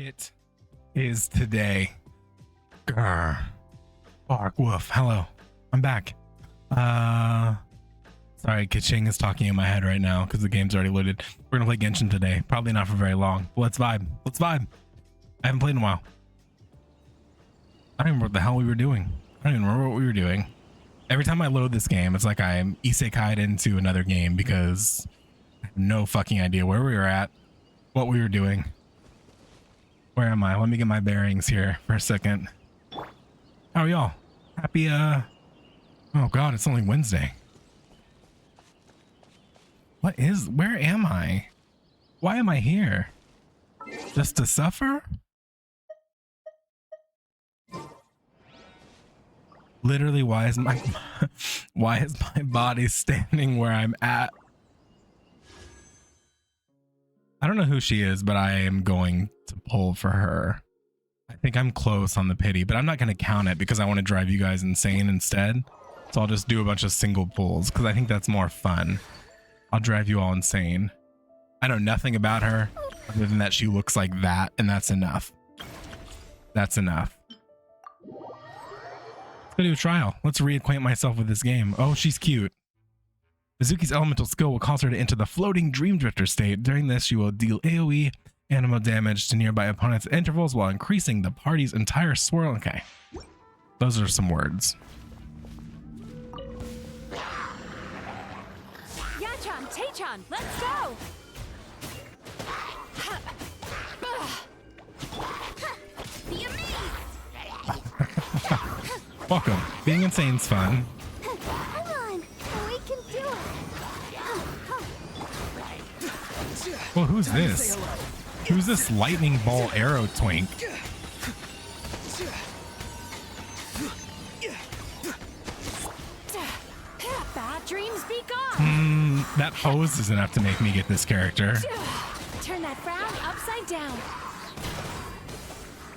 It is today. Grr. Bark woof. Hello. I'm back. Sorry, Kaching is talking in my head right now because the game's already loaded. We're gonna play Genshin today. Probably not for very long. But let's vibe. Let's vibe. I haven't played in a while. I don't even remember what the hell we were doing. I don't even remember what we were doing. Every time I load this game, it's like I'm isekai'd into another game because I have no fucking idea where we were at, what we were doing. Where am I? Let me get my bearings here for a second. How are y'all? Happy, oh God, it's only Wednesday. Where am I? Why am I here? Just to suffer? Literally, why is my body standing where I'm at? I don't know who she is, but I am going to pull for her. I think I'm close on the pity, but I'm not going to count it because I want to drive you guys insane instead. So I'll just do a bunch of single pulls because I think that's more fun. I'll drive you all insane. I know nothing about her other than that she looks like that, and that's enough. That's enough. Let's go do a trial. Let's reacquaint myself with this game. Oh, she's cute. Mizuki's elemental skill will cause her to enter the floating dream drifter state. During this, she will deal AoE animal damage to nearby opponents at intervals while increasing the party's entire swirl. Okay. Those are some words. Yachan, Taechan, let's go! Be amazed! Welcome. Being insane's fun. Come on, we can do it! Well, who's this? Who's this lightning ball arrow twink? Bad dreams be gone! That pose is enough to make me get this character. Turn that frown upside down.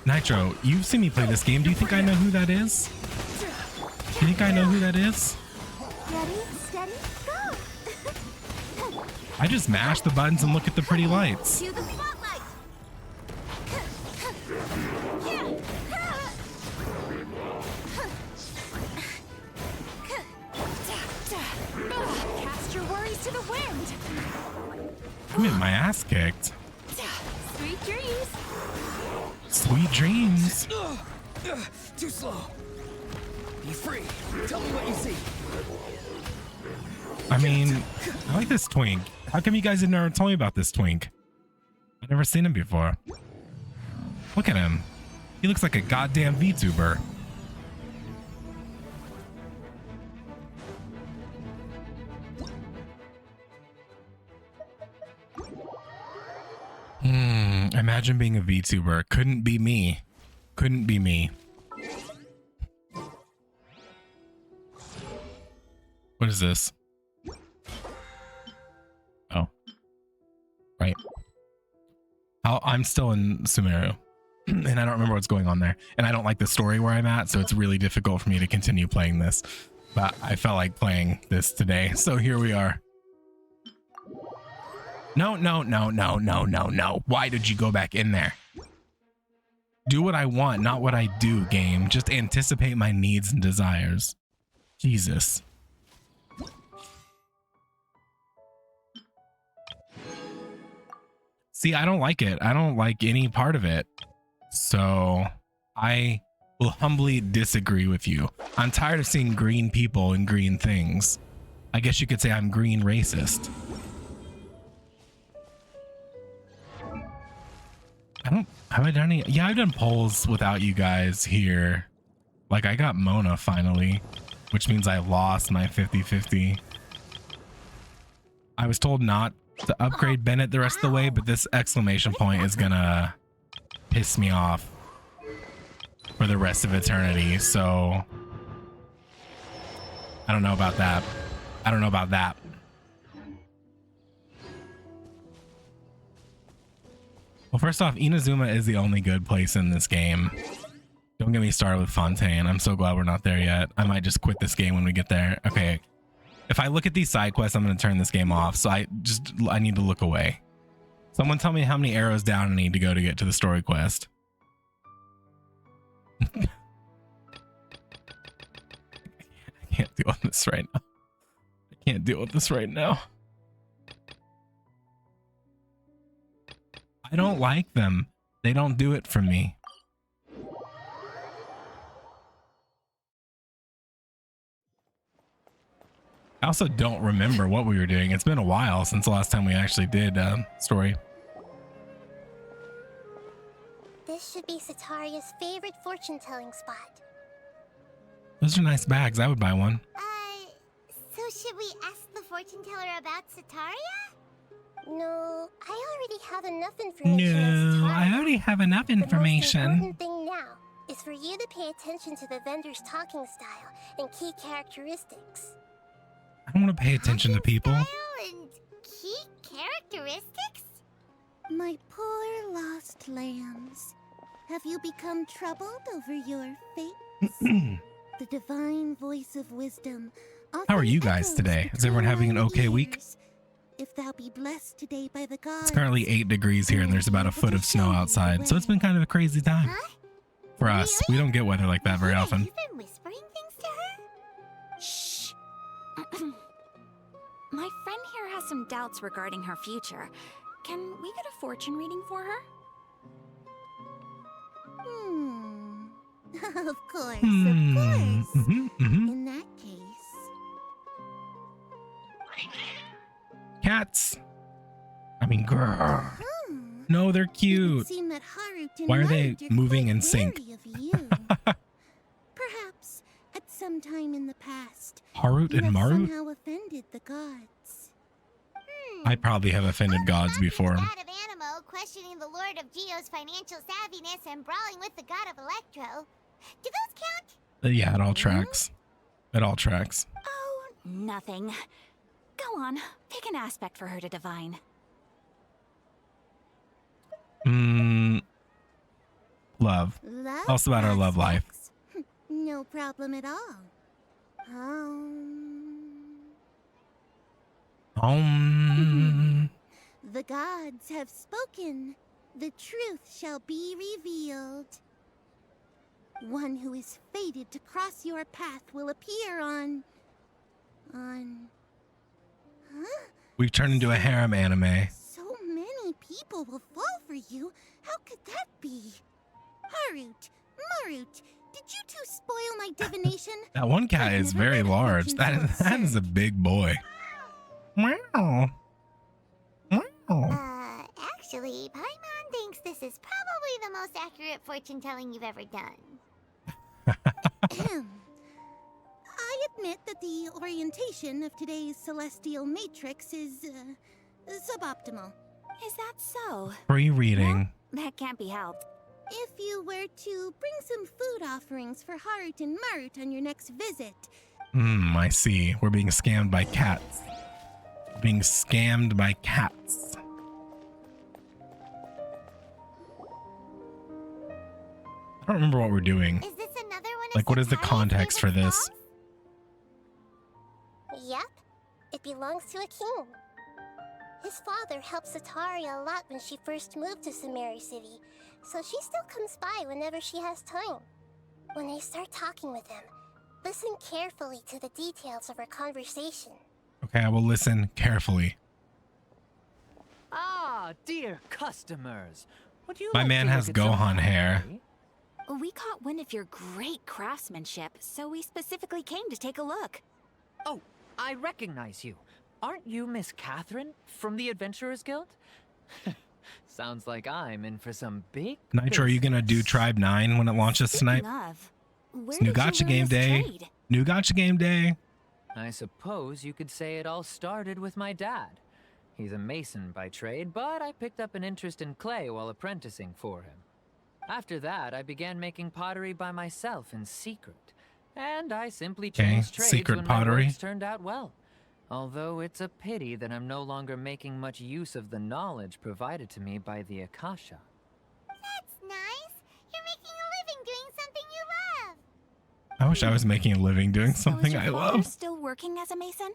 Nitro, you've seen me play this game. Do you think I know who that is? Do you think I know who that is? Ready, steady, go! I just mash the buttons and look at the pretty lights. To the spotlight! Cast your worries to the wind! I'm getting my ass kicked. Sweet dreams! Sweet dreams. Too slow. Be free. Tell me what you see. I mean, I like this twink. How come you guys have never told me about this twink? I've never seen him before. Look at him. He looks like a goddamn VTuber. Imagine being a VTuber. Couldn't be me. Couldn't be me. What is this? Oh. Right. I'm still in Sumeru. And I don't remember what's going on there. And I don't like the story where I'm at, so it's really difficult for me to continue playing this. But I felt like playing this today, so here we are. No. Why did you go back in there? Do what I want, not what I do, game. Just anticipate my needs and desires. Jesus. See, I don't like it. I don't like any part of it. So I will humbly disagree with you. I'm tired of seeing green people and green things. I guess you could say I'm green racist. Have I done any? Yeah, I've done polls without you guys here. Like I got Mona finally, which means I lost my 50-50. I was told not to upgrade Bennett the rest of the way, but this exclamation point is gonna piss me off for the rest of eternity. So I don't know about that. I don't know about that. Well, first off, Inazuma is the only good place in this game. Don't get me started with Fontaine. I'm so glad we're not there yet. I might just quit this game when we get there. Okay. If I look at these side quests, I'm going to turn this game off. So I need to look away. Someone tell me how many arrows down I need to go to get to the story quest. I can't deal with this right now. I can't deal with this right now. I don't like them. They don't do it for me. I also don't remember what we were doing. It's been a while since the last time we actually did story. This should be Sataria's favorite fortune-telling spot. Those are nice bags. I would buy one. So should we ask the fortune teller about Sataria? No, I already have enough information on No, Sataria. I already have enough The most information. important thing now is for you to pay attention to the vendor's talking style and key characteristics. I don't want to pay attention to people. Style and key characteristics? My poor lost lambs. Have you become troubled over your fate? The divine voice of wisdom. How are you guys today? Is everyone having an okay week? If thou be blessed today by the gods. It's currently 8 degrees here and there's about a foot of snow outside, so it's been kind of a crazy time. Huh? For us, we don't get weather like that very often. You've been whispering things to her? Shh. My friend here has some doubts regarding her future. Can we get a fortune reading for her? Of course, of course. Mm-hmm. In that case. Cats. I mean, girl. Hmm. No, they're It would cute. seem that Harut and Why are they Marut are moving quite in sync? wary of you. Perhaps at some time in the past, Harut you and have Marut? somehow offended the gods. I probably have offended gods before. God of Animo questioning the Lord of Geo's financial savviness and brawling with the God of Electro. Do those count? Yeah, it all tracks. It all tracks. Oh, nothing. Go on, pick an aspect for her to divine. Love. Love Also about our love life. aspects? No problem at all. The gods have spoken. The truth shall be revealed. One who is fated to cross your path will appear on... Huh? We've turned into a harem anime. So many people will fall for you. How could that be? Harut, Marut, did you two spoil my divination? That one cat I've is never very met a large. fortune That teller is a big boy. Meow. Meow. Actually, Paimon thinks this is probably the most accurate fortune telling you've ever done. I admit that the orientation of today's celestial matrix is suboptimal. Is that so? Free reading. That can't be helped. If you were to bring some food offerings for Harut and Marut on your next visit, I see. We're being scammed by cats. Being scammed by cats. I don't remember what we're doing. is this another one of Like, what is the Sataria's context for favorite this? songs? Yep, it belongs to a king. His father helped Sataria a lot when she first moved to Sumeru City, so she still comes by whenever she has time. When they start talking with him, listen carefully to the details of her conversation. Okay, I will listen carefully. Ah, dear customers. Would you My like man to has look at some Gohan hair. pottery? We caught wind of your great craftsmanship, so we specifically came to take a look. Oh, I recognize you. Aren't you Miss Catherine from the Adventurers Guild? Sounds like I'm in for some big Nitro, are you gonna do business. Tribe 9 when it launches tonight? Speaking of, where It's new did you Gacha learn game this day. trade? New Gacha game day. I suppose you could say it all started with my dad. He's a mason by trade, but I picked up an interest in clay while apprenticing for him. After that, I began making pottery by myself in secret. And I simply Okay, changed trades secret when pottery. my works turned out well. Although it's a pity that I'm no longer making much use of the knowledge provided to me by the Akasha. That's nice. You're making a living doing something you love. I wish I was making a living doing So something is your I father love. still working as a mason?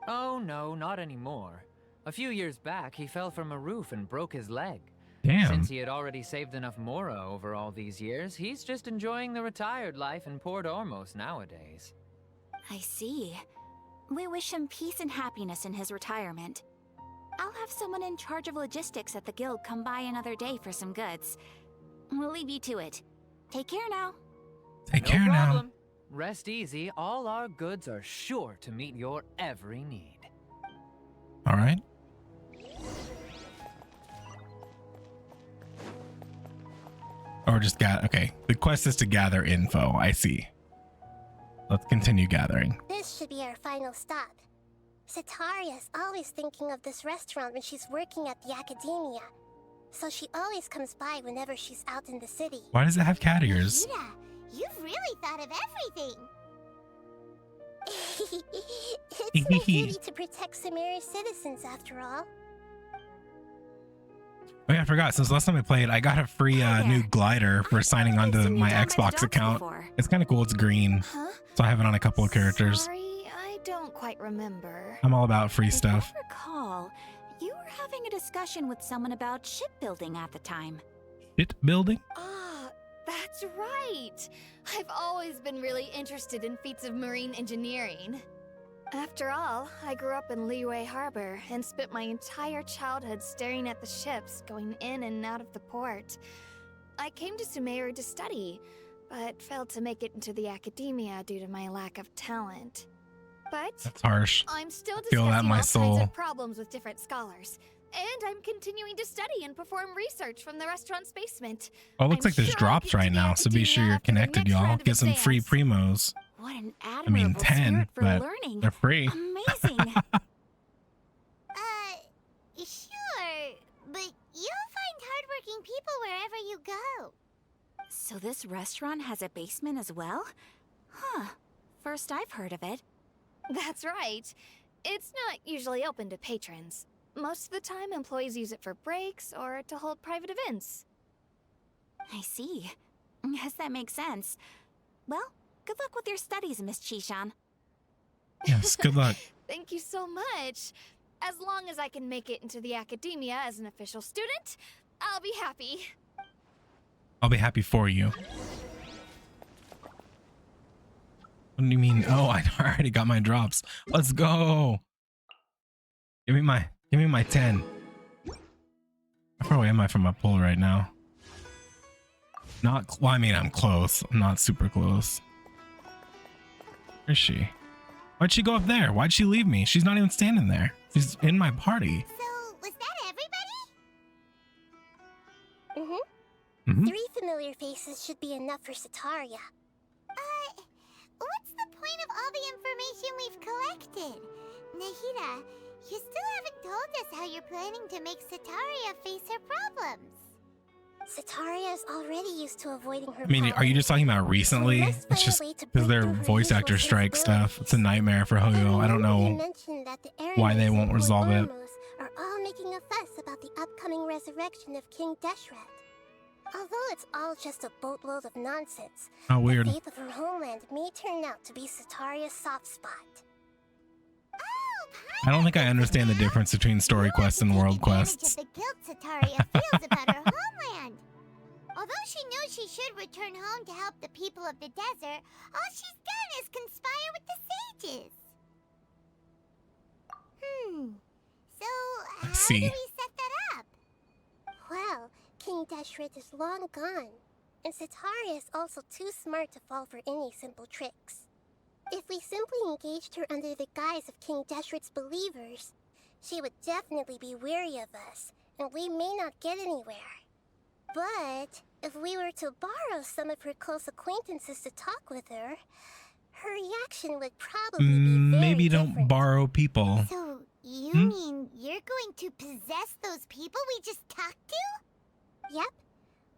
Oh no, not anymore. A few years back, he fell from a roof and broke his leg. Damn. Since he had already saved enough Mora over all these years, he's just enjoying the retired life in Port Ormos nowadays. I see. We wish him peace and happiness in his retirement. I'll have someone in charge of logistics at the guild come by another day for some goods. We'll leave you to it. Take care now. Take No care problem. now. Rest easy. All our goods are sure to meet your every need. All right. Or just okay. The quest is to gather info. I see. Let's continue gathering. This should be our final stop. Setaria's always thinking of this restaurant when she's working at the academia. So she always comes by whenever she's out in the city. Why does it have cat ears? Mira, you've really thought of everything. It's my duty to protect Sumeru's citizens, after all. Oh yeah, I forgot. Since last time I played, I got a free new glider for signing onto my Xbox account. It's kind of cool. It's green, Huh? so I have it on a couple of characters. Sorry, I don't quite remember. I'm all about free If stuff. I recall, you were having a discussion with someone about shipbuilding at the time. Shit building? Ah, that's right. I've always been really interested in feats of marine engineering. After all, I grew up in Liyue Harbor and spent my entire childhood staring at the ships going in and out of the port. I came to Sumeru to study, but failed to make it into the academia due to my lack of talent. But That's harsh. I'm still Feel discussing that in my all soul. kinds of problems with different scholars. And I'm continuing to study and perform research from the restaurant's basement. Oh, it looks I'm like there's sure I'll drops get to right the now, so be sure you're academia after the connected, next y'all. round of Get some free exams. primos. What an I mean, admirable 10, spirit for but learning. they're free. Amazing. Sure, but you'll find hardworking people wherever you go. So this restaurant has a basement as well? Huh. First I've heard of it. That's right. It's not usually open to patrons. Most of the time, employees use it for breaks or to hold private events. I see. Guess that makes sense. Well, good luck with your studies, Miss Chishan. Yes, good luck. Thank you so much. As long as I can make it into the academia as an official student, I'll be happy. I'll be happy for you. What do you mean? Oh, I already got my drops. Let's go. Give me my 10. How far away am I from my pull right now? Well, I mean, I'm close. I'm not super close. Where is she? Why'd she go up there? Why'd she leave me? She's not even standing there. She's in my party. So, was that everybody? Mhm. 3 familiar faces should be enough for Setaria. What's the point of all the information we've collected? Nahida, you still haven't told us how you're planning to make Setaria face her problems. Setaria is already used to avoiding her I mean, are you just talking about recently? It's just because their voice actor strike stuff. It's a nightmare for Hoyo. I don't know why they won't resolve it. Are all making a fuss about the upcoming resurrection of King Deshret. Although it's all just a boatload of nonsense, How weird. the fate of her homeland may turn out to be Setaria's soft spot. I don't think I understand the difference between story quests and world quests. The guilt Setaria feels about her homeland. Although she knew she should return home to help the people of the desert, all she's done is conspire with the sages. So how do see. we set that up? Well, King Deshret is long gone, and Setaria is also too smart to fall for any simple tricks. If we simply engaged her under the guise of King Deshret's believers, she would definitely be weary of us, and we may not get anywhere. But if we were to borrow some of her close acquaintances to talk with her, her reaction would probably be very Maybe don't different. borrow people. So, you Hmm? mean you're going to possess those people we just talked to? Yep.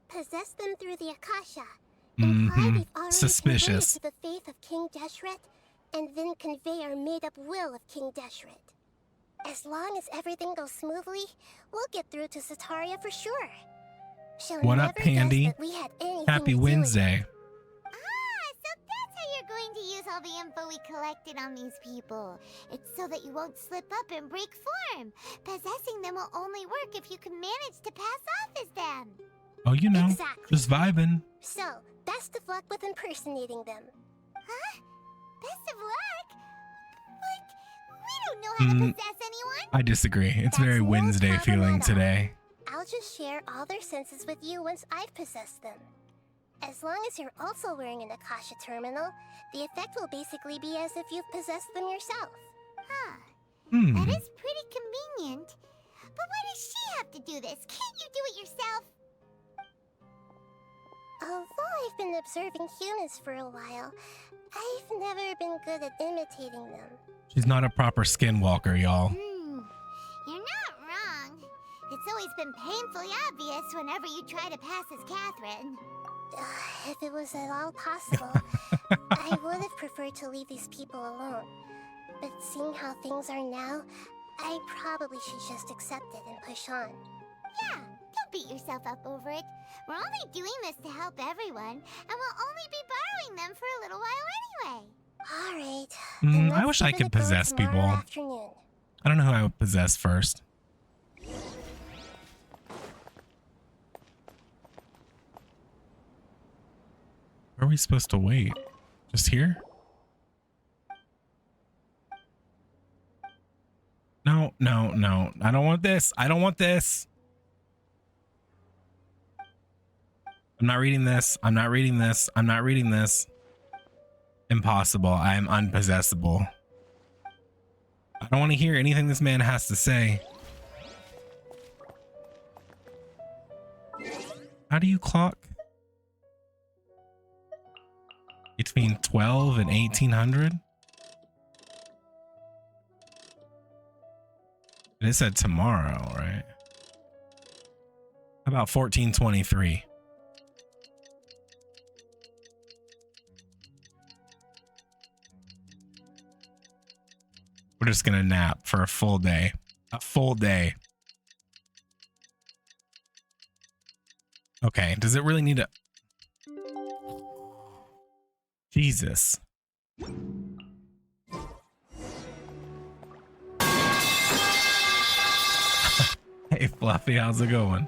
Possess them through the Akasha. Imply we've already Suspicious. converted to the faith of King Deshret, and then convey our made-up will of King Deshret. As long as everything goes smoothly, we'll get through to Setaria for sure. She'll What never up, Pandy? guess that we had anything Happy to do with it. Wednesday. So that's how you're going to use all the info we collected on these people. It's so that you won't slip up and break form. Possessing them will only work if you can manage to pass off as them. Oh, you know, Exactly. just vibing. So, best of luck with impersonating them. Huh? Best of luck? Like, we don't know how to possess anyone. I disagree. It's That's very no Wednesday problem feeling at all. today. I'll just share all their senses with you once I've possessed them. As long as you're also wearing an Akasha terminal, the effect will basically be as if you've possessed them yourself. Huh. Hmm. That is pretty convenient. But why does she have to do this? Can't you do it yourself? Although I've been observing humans for a while, I've never been good at imitating them. She's not a proper skinwalker, y'all. You're not wrong. It's always been painfully obvious whenever you try to pass as Catherine. If it was at all possible, I would have preferred to leave these people alone. But seeing how things are now, I probably should just accept it and push on. Yeah, don't beat yourself up over it. We're only doing this to help everyone, and we'll only be borrowing them for a little while anyway. Alright. I wish I could possess people. Afternoon. I don't know who I would possess first. Where are we supposed to wait? Just here? No, no, no. I don't want this. I don't want this. I'm not reading this. I'm not reading this. I'm not reading this. Impossible. I am unpossessable. I don't want to hear anything this man has to say. How do you clock? Between 12 and 1800? It said tomorrow, right? About 1423. We're just gonna nap for a full day. A full day. Okay, does it really need to... Jesus. Hey Fluffy, how's it going?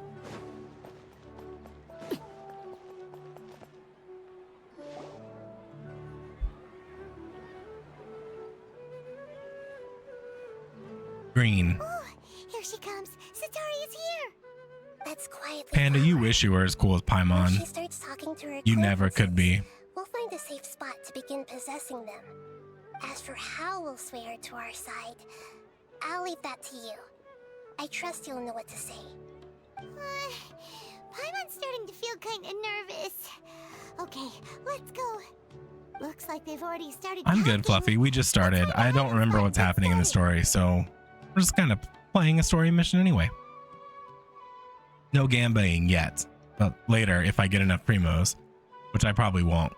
Green. Oh, here she comes. Satori is here. Let's quietly Panda, you follow her. wish you were as cool as When Paimon. she starts talking to her You never could be. we'll find a safe spot to begin possessing them. As for how we'll sway her to our side, I'll leave that to you. I trust you'll know what to say. Paimon's starting to feel kind of nervous. Okay, let's go. Looks like they've already started I'm good, talking. Fluffy. We just started. I don't remember what's happening in the story, so we're just kind of playing a story mission anyway. No gambaying yet, but later if I get enough primos, which I probably won't.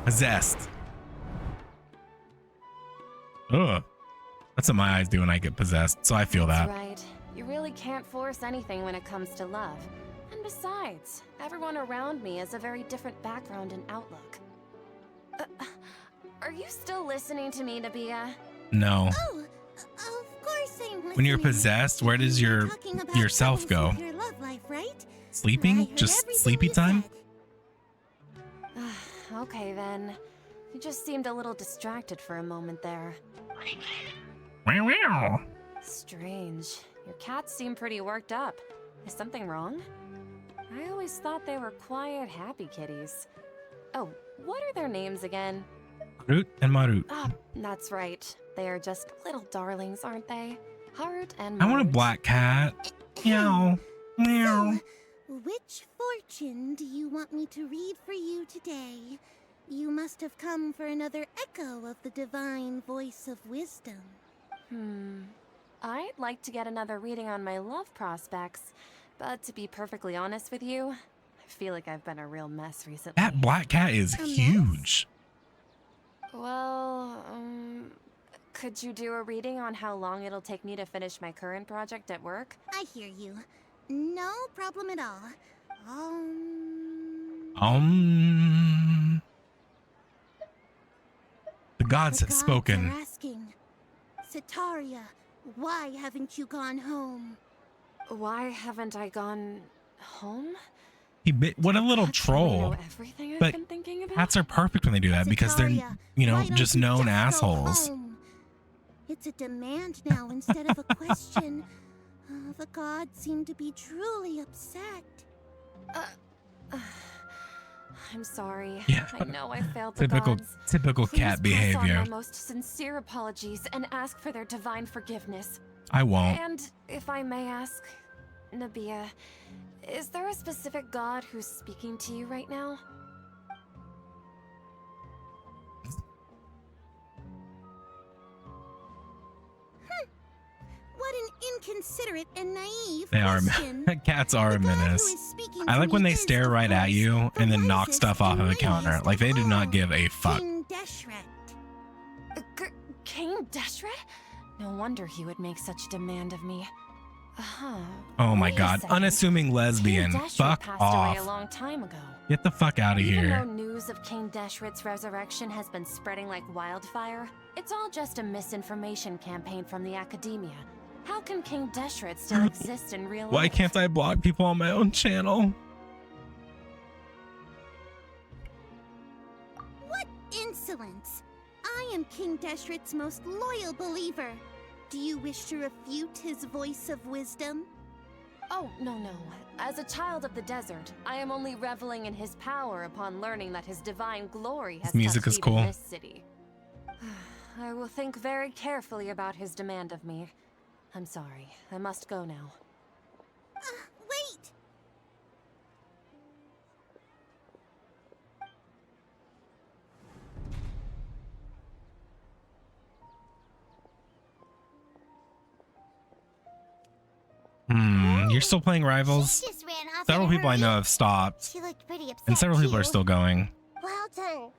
Possessed. Ugh. That's what my eyes do when I get possessed, so I feel that. That's right. You really can't force anything when it comes to love. And besides, everyone around me has a very different background and outlook. Are you still listening to me, Nabia? No. Oh, of course I'm listening. When you're possessed, where does your Talking about yourself go? troubles with your love life, right? I Sleeping? heard Just everything sleepy you time? said. Okay then. You just seemed a little distracted for a moment there. Meow, meow. Strange. Your cats seem pretty worked up. Is something wrong? I always thought they were quiet, happy kitties. Oh, what are their names again? Root and Marut. Ah, that's right. They are just little darlings, aren't they? Heart and I want a Marut. black cat. Meow. Meow. Which fortune do you want me to read for you today? You must have come for another echo of the divine voice of wisdom. I'd like to get another reading on my love prospects, but to be perfectly honest with you, I feel like I've been a real mess recently. That black cat is mess? huge. Well, could you do a reading on how long it'll take me to finish my current project at work? I hear you. No problem at all. The gods have spoken. Are asking, Setaria, why haven't you gone home? Why haven't I gone home? What a little Cats really know troll. everything I've But been thinking about? cats are perfect when they do that because they're, Setaria, you know, why don't just you known go assholes. home? It's a demand now instead of a question. The gods seem to be truly upset. I'm sorry. Yeah. I know I failed the Typical gods. cat Please pass on behavior. my most sincere apologies and ask for their divine forgiveness. I won't. And if I may ask, Nabia, is there a specific god who's speaking to you right now? What an inconsiderate and naive They are. question. Cats are a The god who menace. is speaking I to like when me they is, stare of right at course, you the and then knock wisest stuff off and of the counter. mightiest Like they do of not all, give a fuck. King Deshret. King Deshret? No wonder he would make such demand of me. Oh my Wait a god. second. Unassuming lesbian. King Deshret Fuck passed away a off. long time ago. Get the fuck out of Even though here. news of King Deshret's resurrection has been spreading like wildfire, it's all just a misinformation campaign from the academia. How can King Deshret still exist in real life? Why can't I block people on my own channel? What insolence! I am King Deshret's most loyal believer. Do you wish to refute his voice of wisdom? Oh, no. As a child of the desert, I am only reveling in his power upon learning that his divine glory has His music touched is even cool. this city. I will think very carefully about his demand of me. I'm sorry. I must go now. Wait! You're still playing Rivals? She just ran off Several in a people I hurry. know have stopped, She looked pretty upset. and several people are too. still going. Well done.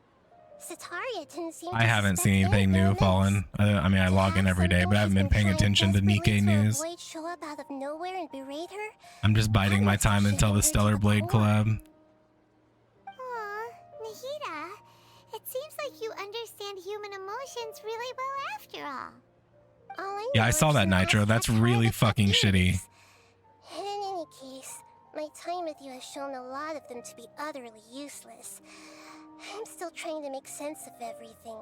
Setaria didn't seem I to haven't seen suspect anything new anything fallen. I mean, I log in every day, but I haven't been paying attention to Nikkei news. Blade show up out of nowhere and berate her? I'm just biding my time until the Stellar Blade collab. Aw, Nahida, it seems like you understand human emotions really well after all. Yeah, I saw that, Nitro. That's really fucking shitty. In any case, my time with you has shown a lot of them to be utterly useless. I'm still trying to make sense of everything.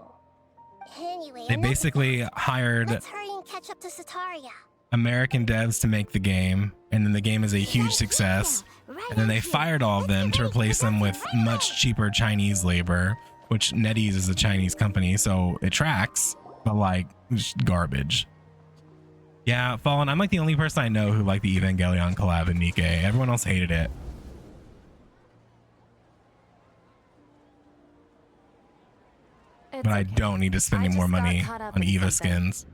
Anyway, They enough of basically that. hired Let's hurry and catch up to Setaria. American devs to make the game, and then the game is a huge success. And then they fired all of them to replace them with much cheaper Chinese labor, which NetEase is a Chinese company, so it tracks, but like just garbage. Yeah, Fallen, I'm like the only person I know who liked the Evangelion collab in Nikkei. Everyone else hated it. It's But I okay. don't need to spend I any more just got money caught up on in Eva something. skins.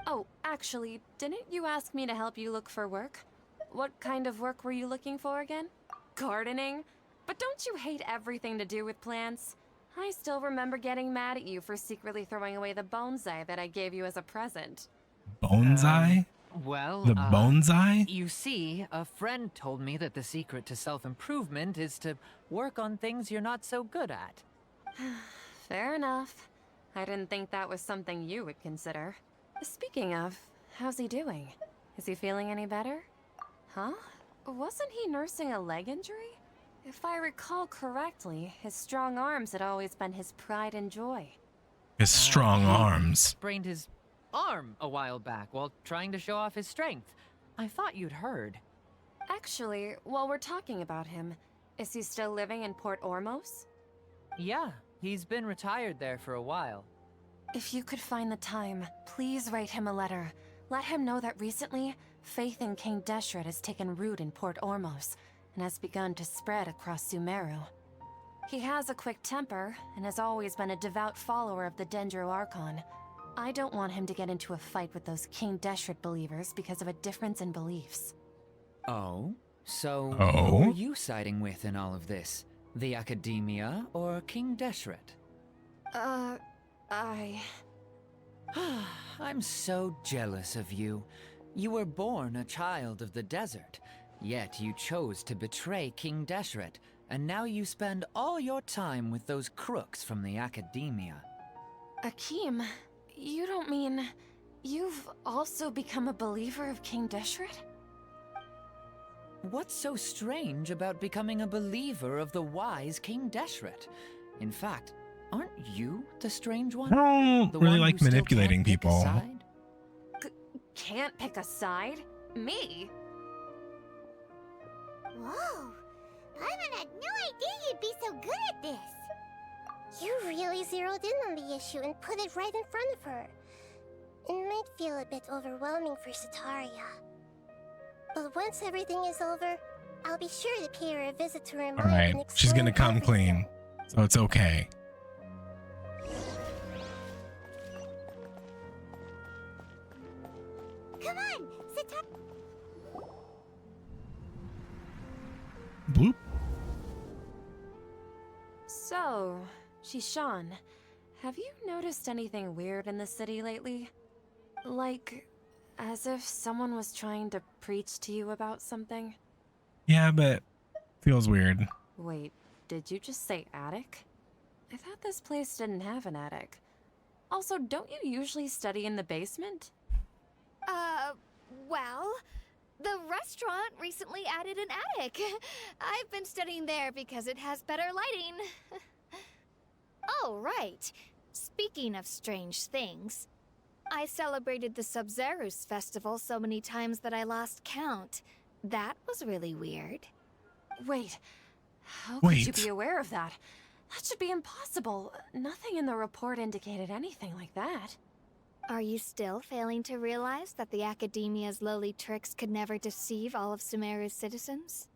Oh, actually, didn't you ask me to help you look for work? What kind of work were you looking for again? Gardening? But don't you hate everything to do with plants? I still remember getting mad at you for secretly throwing away the bonsai that I gave you as a present. Bonsai? Well, The bonsai? You see, a friend told me that the secret to self-improvement is to work on things you're not so good at. Fair enough. I didn't think that was something you would consider. Speaking of, how's he doing? Is he feeling any better? Huh? Wasn't he nursing a leg injury? If I recall correctly, his strong arms had always been his pride and joy. His strong He arms. sprained his arm a while back while trying to show off his strength. I thought you'd heard. Actually, while we're talking about him, is he still living in Port Ormos? Yeah, he's been retired there for a while. If you could find the time, please write him a letter. Let him know that recently, faith in King Deshret has taken root in Port Ormos and has begun to spread across Sumeru. He has a quick temper and has always been a devout follower of the Dendro Archon. I don't want him to get into a fight with those King Deshret believers because of a difference in beliefs. Oh? So, Oh? who are you siding with in all of this? The Academia or King Deshret? I'm so jealous of you. You were born a child of the desert. Yet you chose to betray King Deshret, and now you spend all your time with those crooks from the Academia. Akeem, you don't mean... You've also become a believer of King Deshret? What's so strange about becoming a believer of the wise King Deshret? In fact, aren't you the strange one? I don't really like manipulating people. Can't pick a side? Me? Whoa! Paimon had no idea you'd be so good at this! You really zeroed in on the issue and put it right in front of her. It might feel a bit overwhelming for Sataria. But once everything is over, I'll be sure to pay her a visit to remind Alright, she's gonna come clean, so it's okay. Come on, Sataria! Bloop. So, Shishan, have you noticed anything weird in the city lately? Like, as if someone was trying to preach to you about something? Yeah, but feels weird. Wait, did you just say attic? I thought this place didn't have an attic. Also, don't you usually study in the basement? Well, the restaurant recently added an attic. I've been studying there because it has better lighting. Oh, right. Speaking of strange things, I celebrated the Sub-Zerus festival so many times that I lost count. That was really weird. Wait, how could you be aware of that? That should be impossible. Nothing in the report indicated anything like that. Are you still failing to realize that the Academia's lowly tricks could never deceive all of Sumeru's citizens?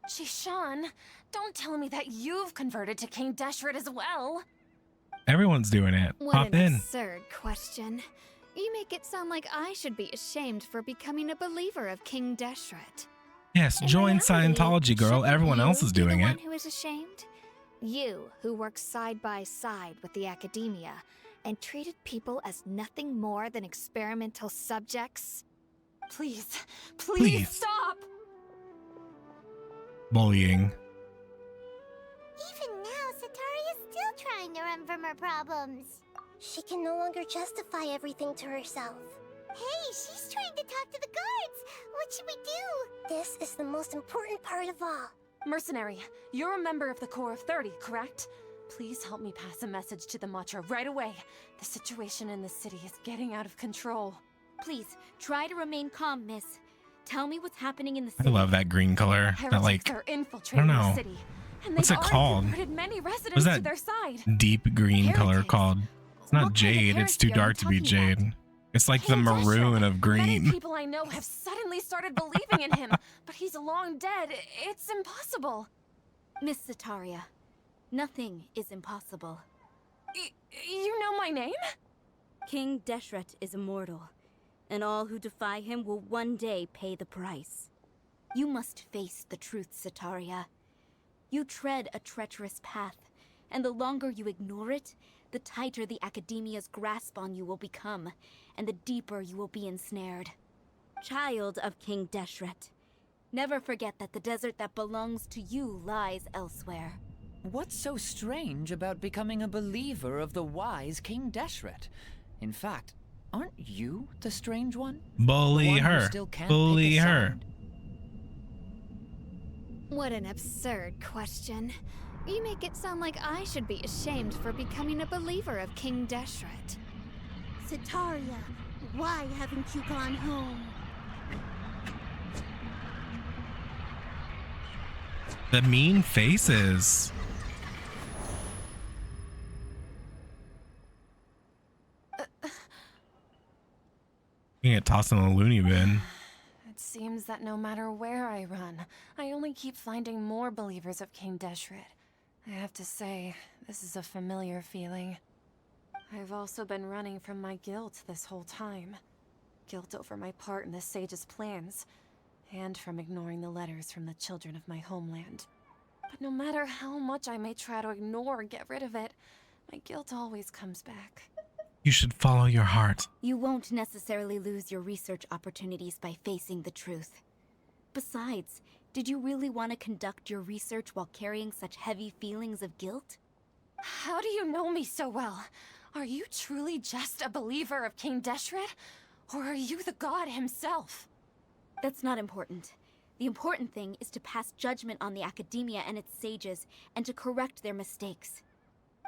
Shishan, don't tell me that you've converted to King Deshret as well. Everyone's doing it. What Hop an in. absurd question. You make it sound like I should be ashamed for becoming a believer of King Deshret. Yes, join Scientology, girl. Everyone else is doing the it. one who is ashamed? You, who works side by side with the Academia and treated people as nothing more than experimental subjects? Please Please. stop! Bullying. Even now, Sataria's still trying to run from her problems. She can no longer justify everything to herself. Hey, she's trying to talk to the guards! What should we do? This is the most important part of all. Mercenary, you're a member of the Corps of 30, correct? Please help me pass a message to the Matcha right away. The situation in the city is getting out of control. Please, try to remain calm, miss. Tell me what's happening in the I city. love that green color. That Heretics like, are I infiltrating don't know. the city. And What's they've it already called? converted many What's residents that to their side. deep green color Heretics. called? It's not What kind of jade. It's too heresy are dark you to be talking about? jade. It's like the King Deshret. maroon of Many green. people I know have suddenly started believing in him, but he's long dead. It's impossible. Miss Sataria, nothing is impossible. You know my name? King Deshret is immortal, and all who defy him will one day pay the price. You must face the truth, Sataria. You tread a treacherous path, and the longer you ignore it, the tighter the Academia's grasp on you will become, and the deeper you will be ensnared. Child of King Deshret, never forget that the desert that belongs to you lies elsewhere. What's so strange about becoming a believer of the wise King Deshret? In fact, aren't you the strange one? Bully The one who her. still can't Bully pick a her. side? What an absurd question. You make it sound like I should be ashamed for becoming a believer of King Deshret. Sataria, why haven't you gone home? The mean faces. You get tossed in the loony bin. It seems that no matter where I run, I only keep finding more believers of King Deshret. I have to say, this is a familiar feeling. I've also been running from my guilt this whole time. Guilt over my part in the Sage's plans, and from ignoring the letters from the children of my homeland. But no matter how much I may try to ignore or get rid of it, my guilt always comes back. You should follow your heart. You won't necessarily lose your research opportunities by facing the truth. Besides, did you really want to conduct your research while carrying such heavy feelings of guilt? How do you know me so well? Are you truly just a believer of King Deshret? Or are you the god himself? That's not important. The important thing is to pass judgment on the academia and its sages, and to correct their mistakes.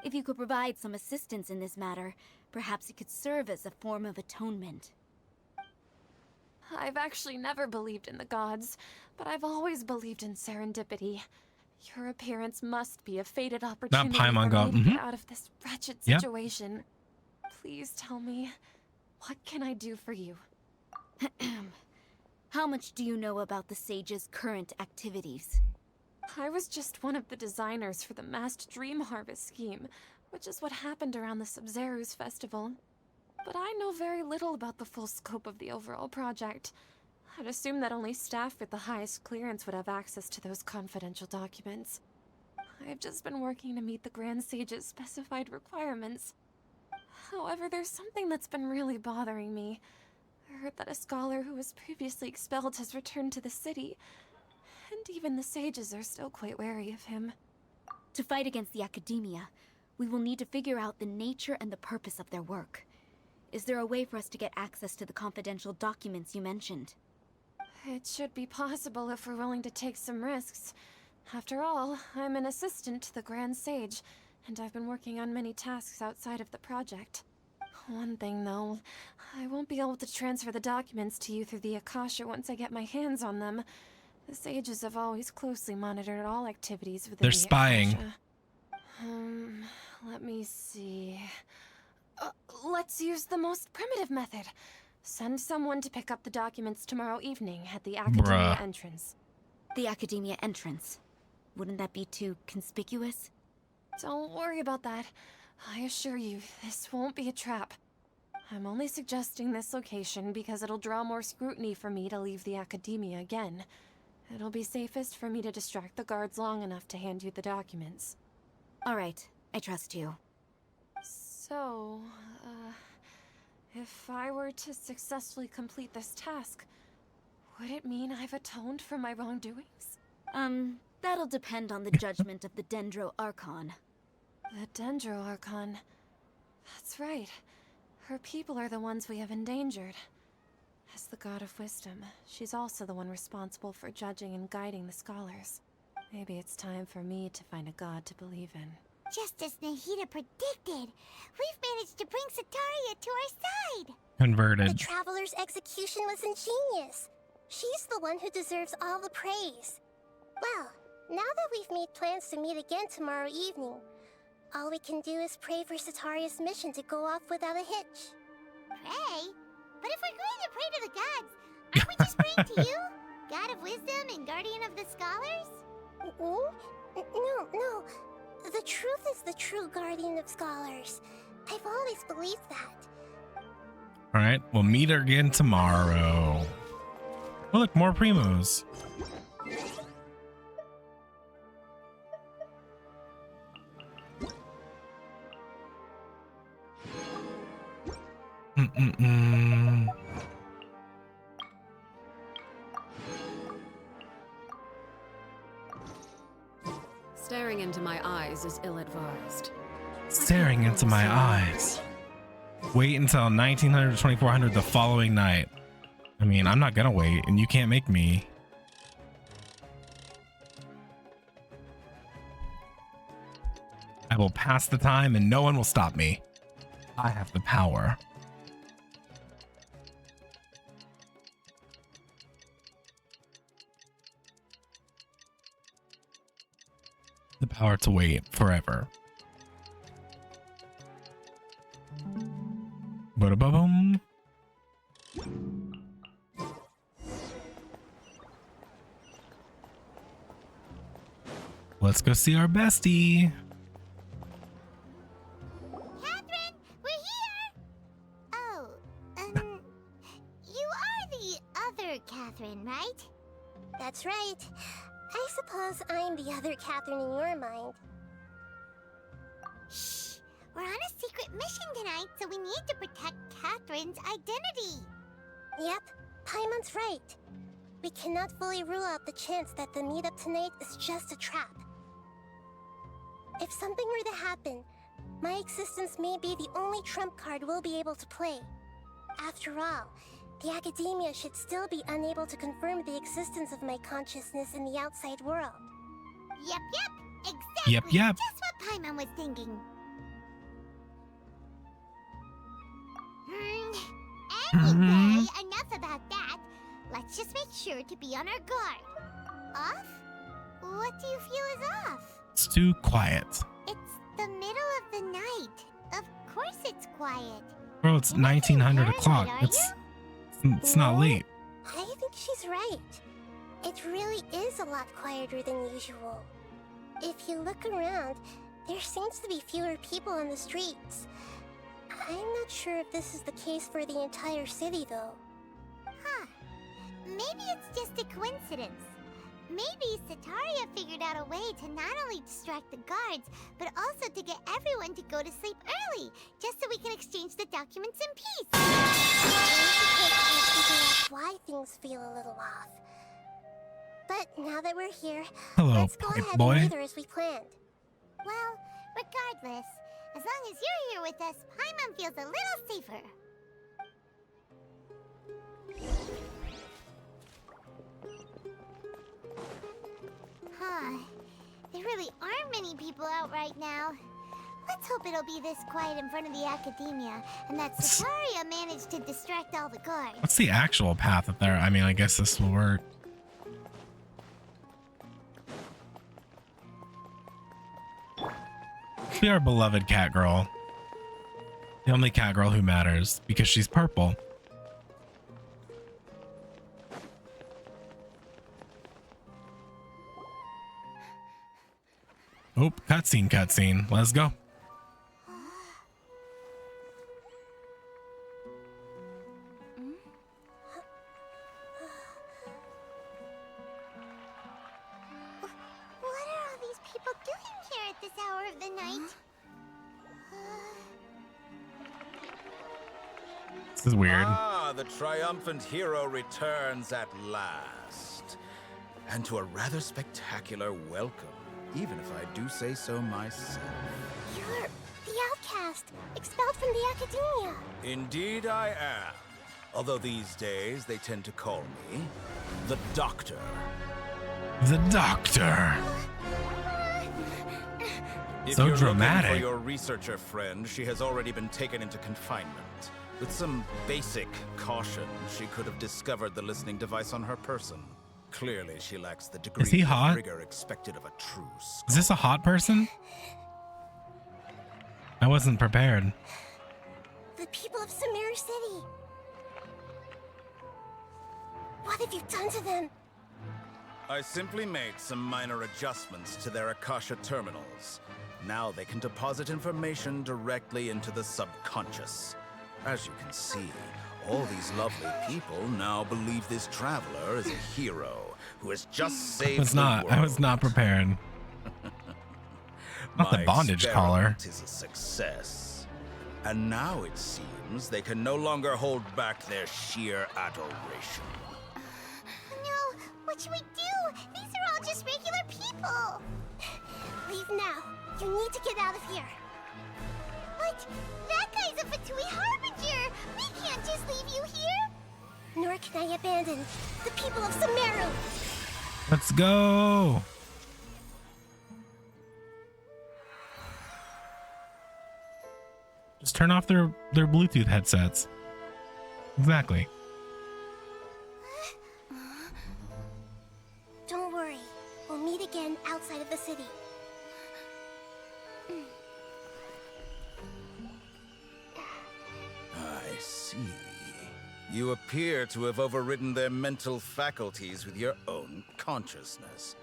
If you could provide some assistance in this matter, perhaps it could serve as a form of atonement. I've actually never believed in the gods, but I've always believed in serendipity. Your appearance must be a fated opportunity for me to get out of this wretched situation. Please tell me, what can I do for you? How much do you know about the sage's current activities? I was just one of the designers for the masked dream harvest scheme, which is what happened around the Sumeru's festival. But I know very little about the full scope of the overall project. I'd assume that only staff with the highest clearance would have access to those confidential documents. I've just been working to meet the Grand Sage's specified requirements. However, there's something that's been really bothering me. I heard that a scholar who was previously expelled has returned to the city, and even the sages are still quite wary of him. To fight against the academia, we will need to figure out the nature and the purpose of their work. Is there a way for us to get access to the confidential documents you mentioned? It should be possible if we're willing to take some risks. After all, I'm an assistant to the Grand Sage, and I've been working on many tasks outside of the project. One thing, though, I won't be able to transfer the documents to you through the Akasha once I get my hands on them. The sages have always closely monitored all activities within They're the spying. Akasha. Let me see. Let's use the most primitive method. Send someone to pick up the documents tomorrow evening at the Academia entrance. The Academia entrance? Wouldn't that be too conspicuous? Don't worry about that. I assure you, this won't be a trap. I'm only suggesting this location because it'll draw more scrutiny for me to leave the Academia again. It'll be safest for me to distract the guards long enough to hand you the documents. Alright, I trust you. So, if I were to successfully complete this task, would it mean I've atoned for my wrongdoings? That'll depend on the judgment of the Dendro Archon. The Dendro Archon. That's right. Her people are the ones we have endangered. As the god of wisdom, she's also the one responsible for judging and guiding the scholars. Maybe it's time for me to find a god to believe in. Just as Nahida predicted, we've managed to bring Sataria to our side. Converted. The Traveler's execution was ingenious. She's the one who deserves all the praise. Well, now that we've made plans to meet again tomorrow evening, all we can do is pray for Sataria's mission to go off without a hitch. Pray? But if we're going to pray to the gods, aren't we just praying to you? God of wisdom and guardian of the scholars? No. The truth is the true guardian of scholars. I've always believed that. Alright, we'll meet again tomorrow. Oh, look, more primos. Staring into my eyes is ill-advised. Staring into my eyes. Wait until 1900 to 2400 the following night. I mean, I'm not gonna wait, and you can't make me. I will pass the time, and no one will stop me. I have the power. The power to wait forever. Ba-da-ba-boom. Let's go see our bestie. Catherine, we're here! Oh, you are the other Catherine, right? That's right. I suppose I'm the other Catherine in your mind. Shh! We're on a secret mission tonight, so we need to protect Catherine's identity. Yep, Paimon's right. We cannot fully rule out the chance that the meetup tonight is just a trap. If something were to happen, my existence may be the only trump card we'll be able to play. After all, the academia should still be unable to confirm the existence of my consciousness in the outside world. Yep, exactly. Yep. Just what Paimon was thinking. Anyway, enough about that. Let's just make sure to be on our guard. Off? What do you feel is off? It's too quiet. It's the middle of the night. Of course it's quiet. Bro, it's 1900 o'clock. It's not late. I think she's right. It really is a lot quieter than usual. If you look around, there seems to be fewer people on the streets. I'm not sure if this is the case for the entire city, though. Huh. Maybe it's just a coincidence. Maybe Sataria figured out a way to not only distract the guards, but also to get everyone to go to sleep early, just so we can exchange the documents in peace. Why things feel a little off. But now that we're here, let's go ahead and meet her as we planned. Well, regardless, as long as you're here with us, Paimon feels a little safer. Huh. There really aren't many people out right now. Let's hope it'll be this quiet in front of the academia, and that Sataria managed to distract all the guards. What's the actual path up there? I mean, I guess this will work. Be our beloved cat girl. The only cat girl who matters, because she's purple. Oh, cutscene. Let's go. What are all these people doing here at this hour of the night? This is weird. Ah, the triumphant hero returns at last. And to a rather spectacular welcome, even if I do say so myself. You're the outcast, expelled from the academia. Indeed I am. Although these days they tend to call me the Doctor. The Doctor. If So you're dramatic. looking for your researcher friend, she has already been taken into confinement. With some basic caution, she could have discovered the listening device on her person. Clearly, she lacks the degree Is he hot? of rigor expected of a true scholar. Is this a hot person? I wasn't prepared. The people of Sumeru City. What have you done to them? I simply made some minor adjustments to their Akasha terminals. Now they can deposit information directly into the subconscious. As you can see, all these lovely people now believe this traveler is a hero who has just saved the world. I was not prepared. Not the My bondage collar. experiment is a success. And now it seems they can no longer hold back their sheer adoration. No, what should we do? These are all just regular people. Leave now. You need to get out of here. What? That guy's a Vtubers harbinger. We can't just leave you here. Nor can I abandon the people of Sumeru. Let's go. Just turn off their Bluetooth headsets. Exactly. Don't worry. We'll meet again outside of the city. I see. You appear to have overridden their mental faculties with your own consciousness.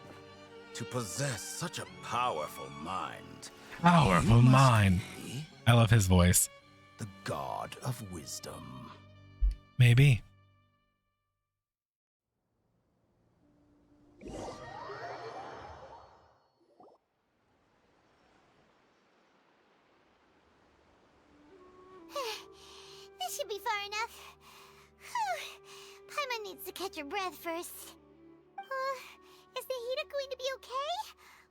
To possess such a powerful mind. Powerful you must mind. be I love his voice. the god of wisdom. Maybe. should be far enough. Paimon needs to catch her breath first. Is Nahida going to be okay?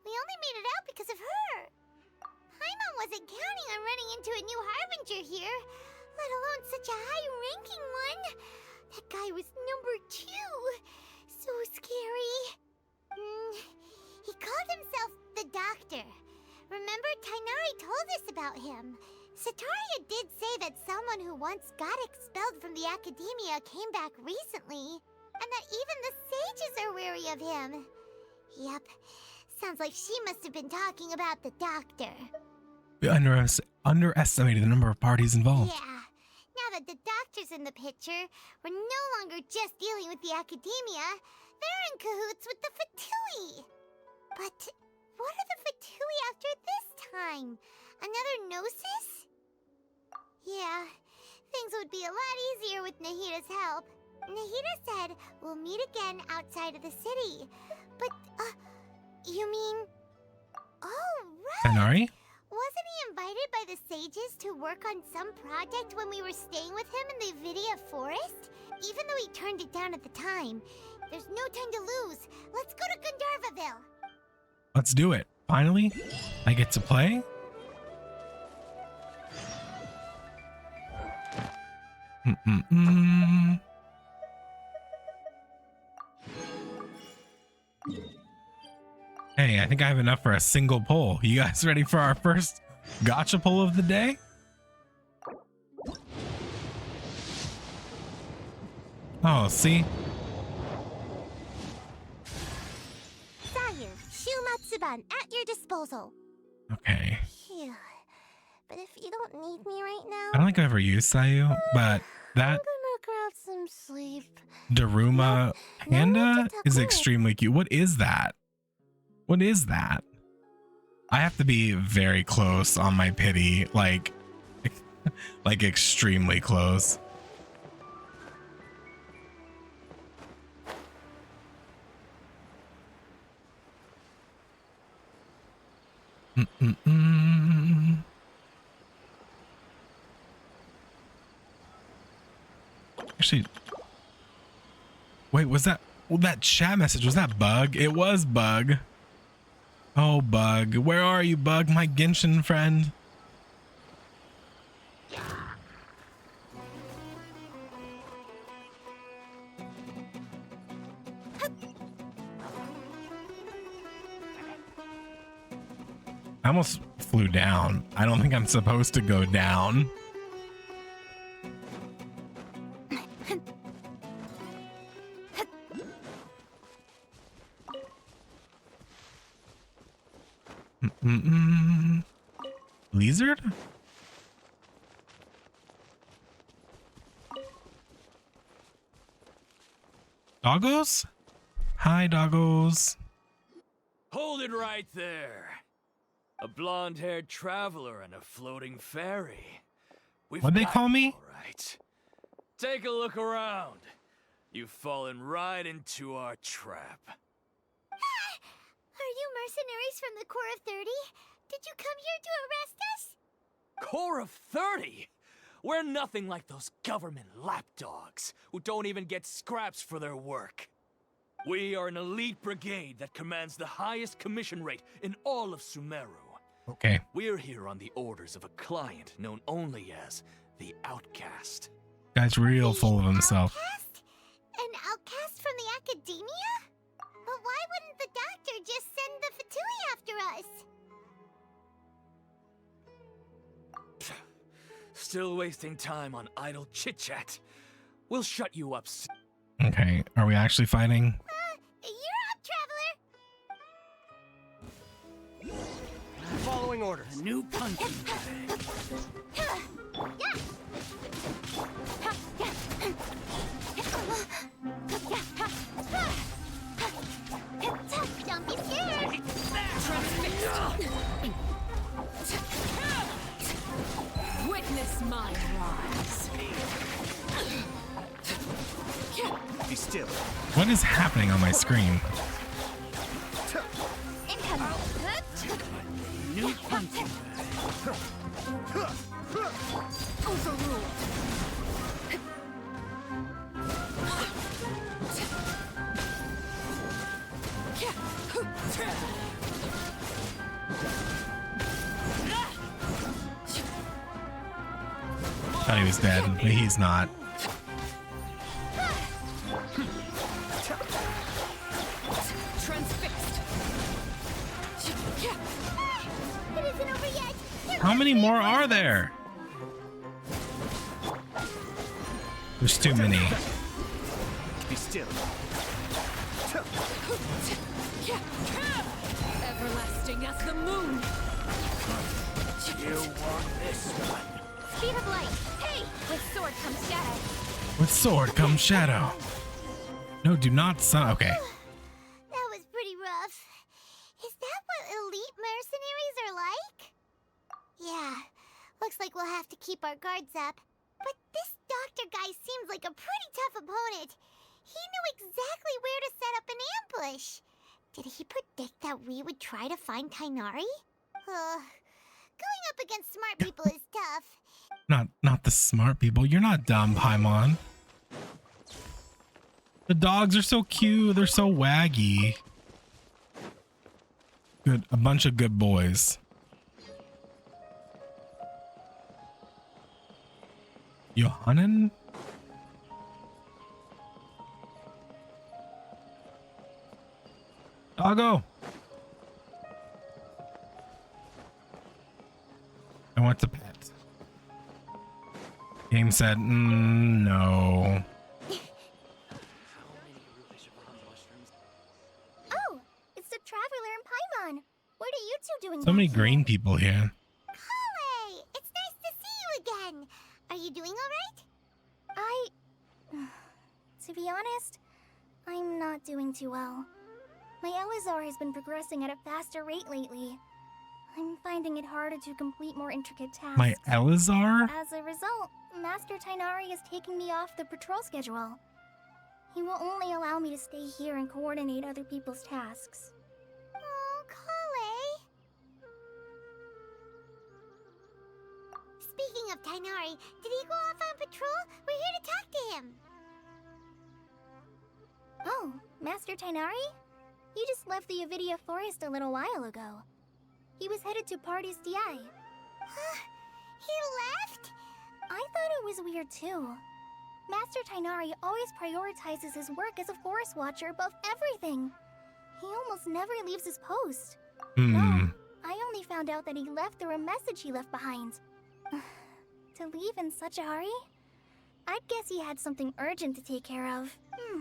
We only made it out because of her. Paimon wasn't counting on running into a new Harbinger here, let alone such a high-ranking one. That guy was number 2. So scary. He called himself the Doctor. Remember, Tighnari told us about him. Sataria did say that someone who once got expelled from the Academia came back recently, and that even the sages are wary of him. Yep, sounds like she must have been talking about the Doctor. We underestimated the number of parties involved. Yeah, now that the Doctor's in the picture, we're no longer just dealing with the Academia, they're in cahoots with the Fatui. But what are the Fatui after this time? Another Gnosis? Yeah, things would be a lot easier with Nahida's help. Nahida said we'll meet again outside of the city. But, you mean... Oh, right! Tighnari? Wasn't he invited by the sages to work on some project when we were staying with him in the Vidia Forest? Even though he turned it down at the time. There's no time to lose. Let's go to Gandharvaville. Let's do it. Finally, I get to play. Hey, I think I have enough for a single pull. You guys ready for our first gotcha pull of the day? Oh, see? Sire, Shumatsuban at your disposal. Okay. Phew. But if you don't need me right now... I don't think I've ever used Sayu, but that I'm gonna grab some sleep. Daruma Panda is Tucker. extremely cute. What is that? What is that? I have to be very close on my pity, like extremely close. Actually, wait, was that chat message? Was that Bug? It was Bug. Oh, Bug. Where are you, Bug? My Genshin friend. I almost flew down. I don't think I'm supposed to go down. Blizzard? Doggos? Hi, Doggos. Hold it right there. A blonde-haired traveler and a floating fairy. What'd they call me? All right. Take a look around. You've fallen right into our trap. Are you mercenaries from the Core of 30? Did you come here to arrest us? Core of 30? We're nothing like those government lapdogs who don't even get scraps for their work. We are an elite brigade that commands the highest commission rate in all of Sumeru. Okay. We're here on the orders of a client known only as the Outcast. Guy's real full of himself. Outcast? An outcast from the Academia? But why wouldn't the Doctor just send the Fatui after us? Still wasting time on idle chit-chat. We'll shut you up soon. Okay, are we actually fighting? You're up, traveler! Following orders. A new punching Don't be scared! Witness my rise. Be still. What is happening on my screen? New punching. Overruled. Thought he was dead, but he's not. How many more are there? There's too many. Be still. Everlasting as the moon. You want this one? Speed of light. Hey, with sword comes shadow. With sword comes shadow. No, do not son. Okay. That was pretty rough. Is that what elite mercenaries are like? Yeah, looks like we'll have to keep our guards up. But this doctor guy seems like a pretty tough opponent. He knew exactly where to set up an ambush. Did he predict that we would try to find Tighnari? Going up against smart people is tough. Not the smart people. You're not dumb, Paimon. The dogs are so cute. They're so waggy. Good, a bunch of good boys. Johannen? Doggo. I want the pet. Game said, no. Oh, it's the Traveler and Paimon. What are you two doing? So many back green here? people here. Kale, it's nice to see you again. Are you doing all right? To be honest, I'm not doing too well. My Elazar has been progressing at a faster rate lately. I'm finding it harder to complete more intricate tasks. My Elazar? As a result, Master Tighnari is taking me off the patrol schedule. He will only allow me to stay here and coordinate other people's tasks. Oh, Kale. Speaking of Tighnari, did he go off on patrol? We're here to talk to him. Oh, Master Tighnari? You just left the Avidia Forest a little while ago. He was headed to Party's DI. He left? I thought it was weird too. Master Tighnari always prioritizes his work as a forest watcher above everything. He almost never leaves his post. No, I only found out that he left through a message he left behind. To leave in such a hurry? I'd guess he had something urgent to take care of.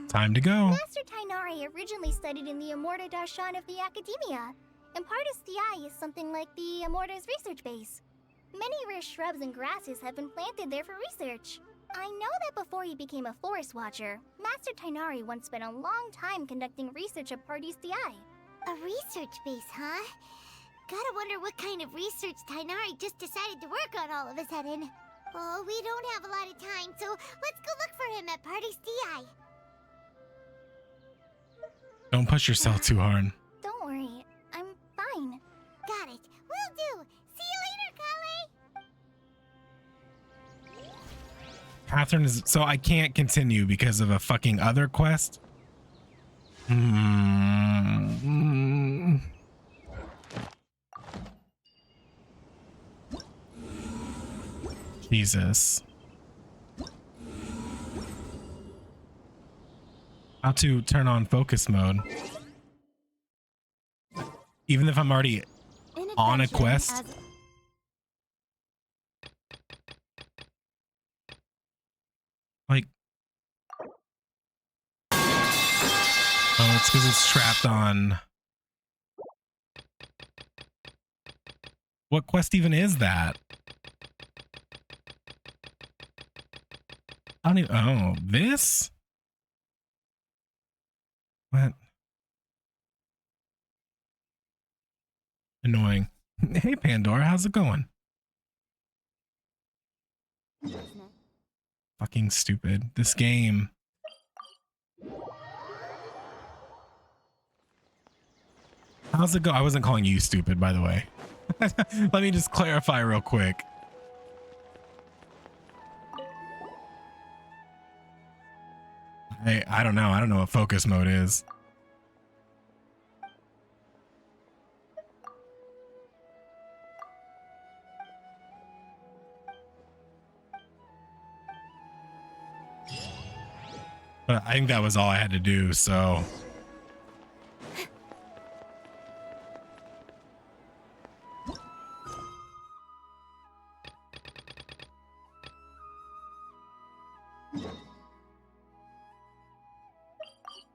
Time to go. Master Tighnari originally studied in the Amorta Darshan of the Academia, and Partis DI is something like the Amorta's research base. Many rare shrubs and grasses have been planted there for research. I know that before he became a forest watcher, Master Tighnari once spent a long time conducting research at Partis DI. A research base, huh? Gotta wonder what kind of research Tighnari just decided to work on all of a sudden. Oh, we don't have a lot of time, so let's go look for him at Partis DI. Don't push yourself too hard. Don't worry, I'm fine. Got it. Will do. See you later, Kale. Catherine is so I can't continue because of a fucking other quest. Jesus. How to turn on focus mode. Even if I'm already on a quest. Like, oh, it's because it's trapped on. What quest even is that? I don't even. Oh, this? What? Annoying. Hey, Pandora, how's it going? Fucking stupid. This game. How's it go? I wasn't calling you stupid, by the way. Let me just clarify real quick. I don't know. I don't know what focus mode is. But I think that was all I had to do, so.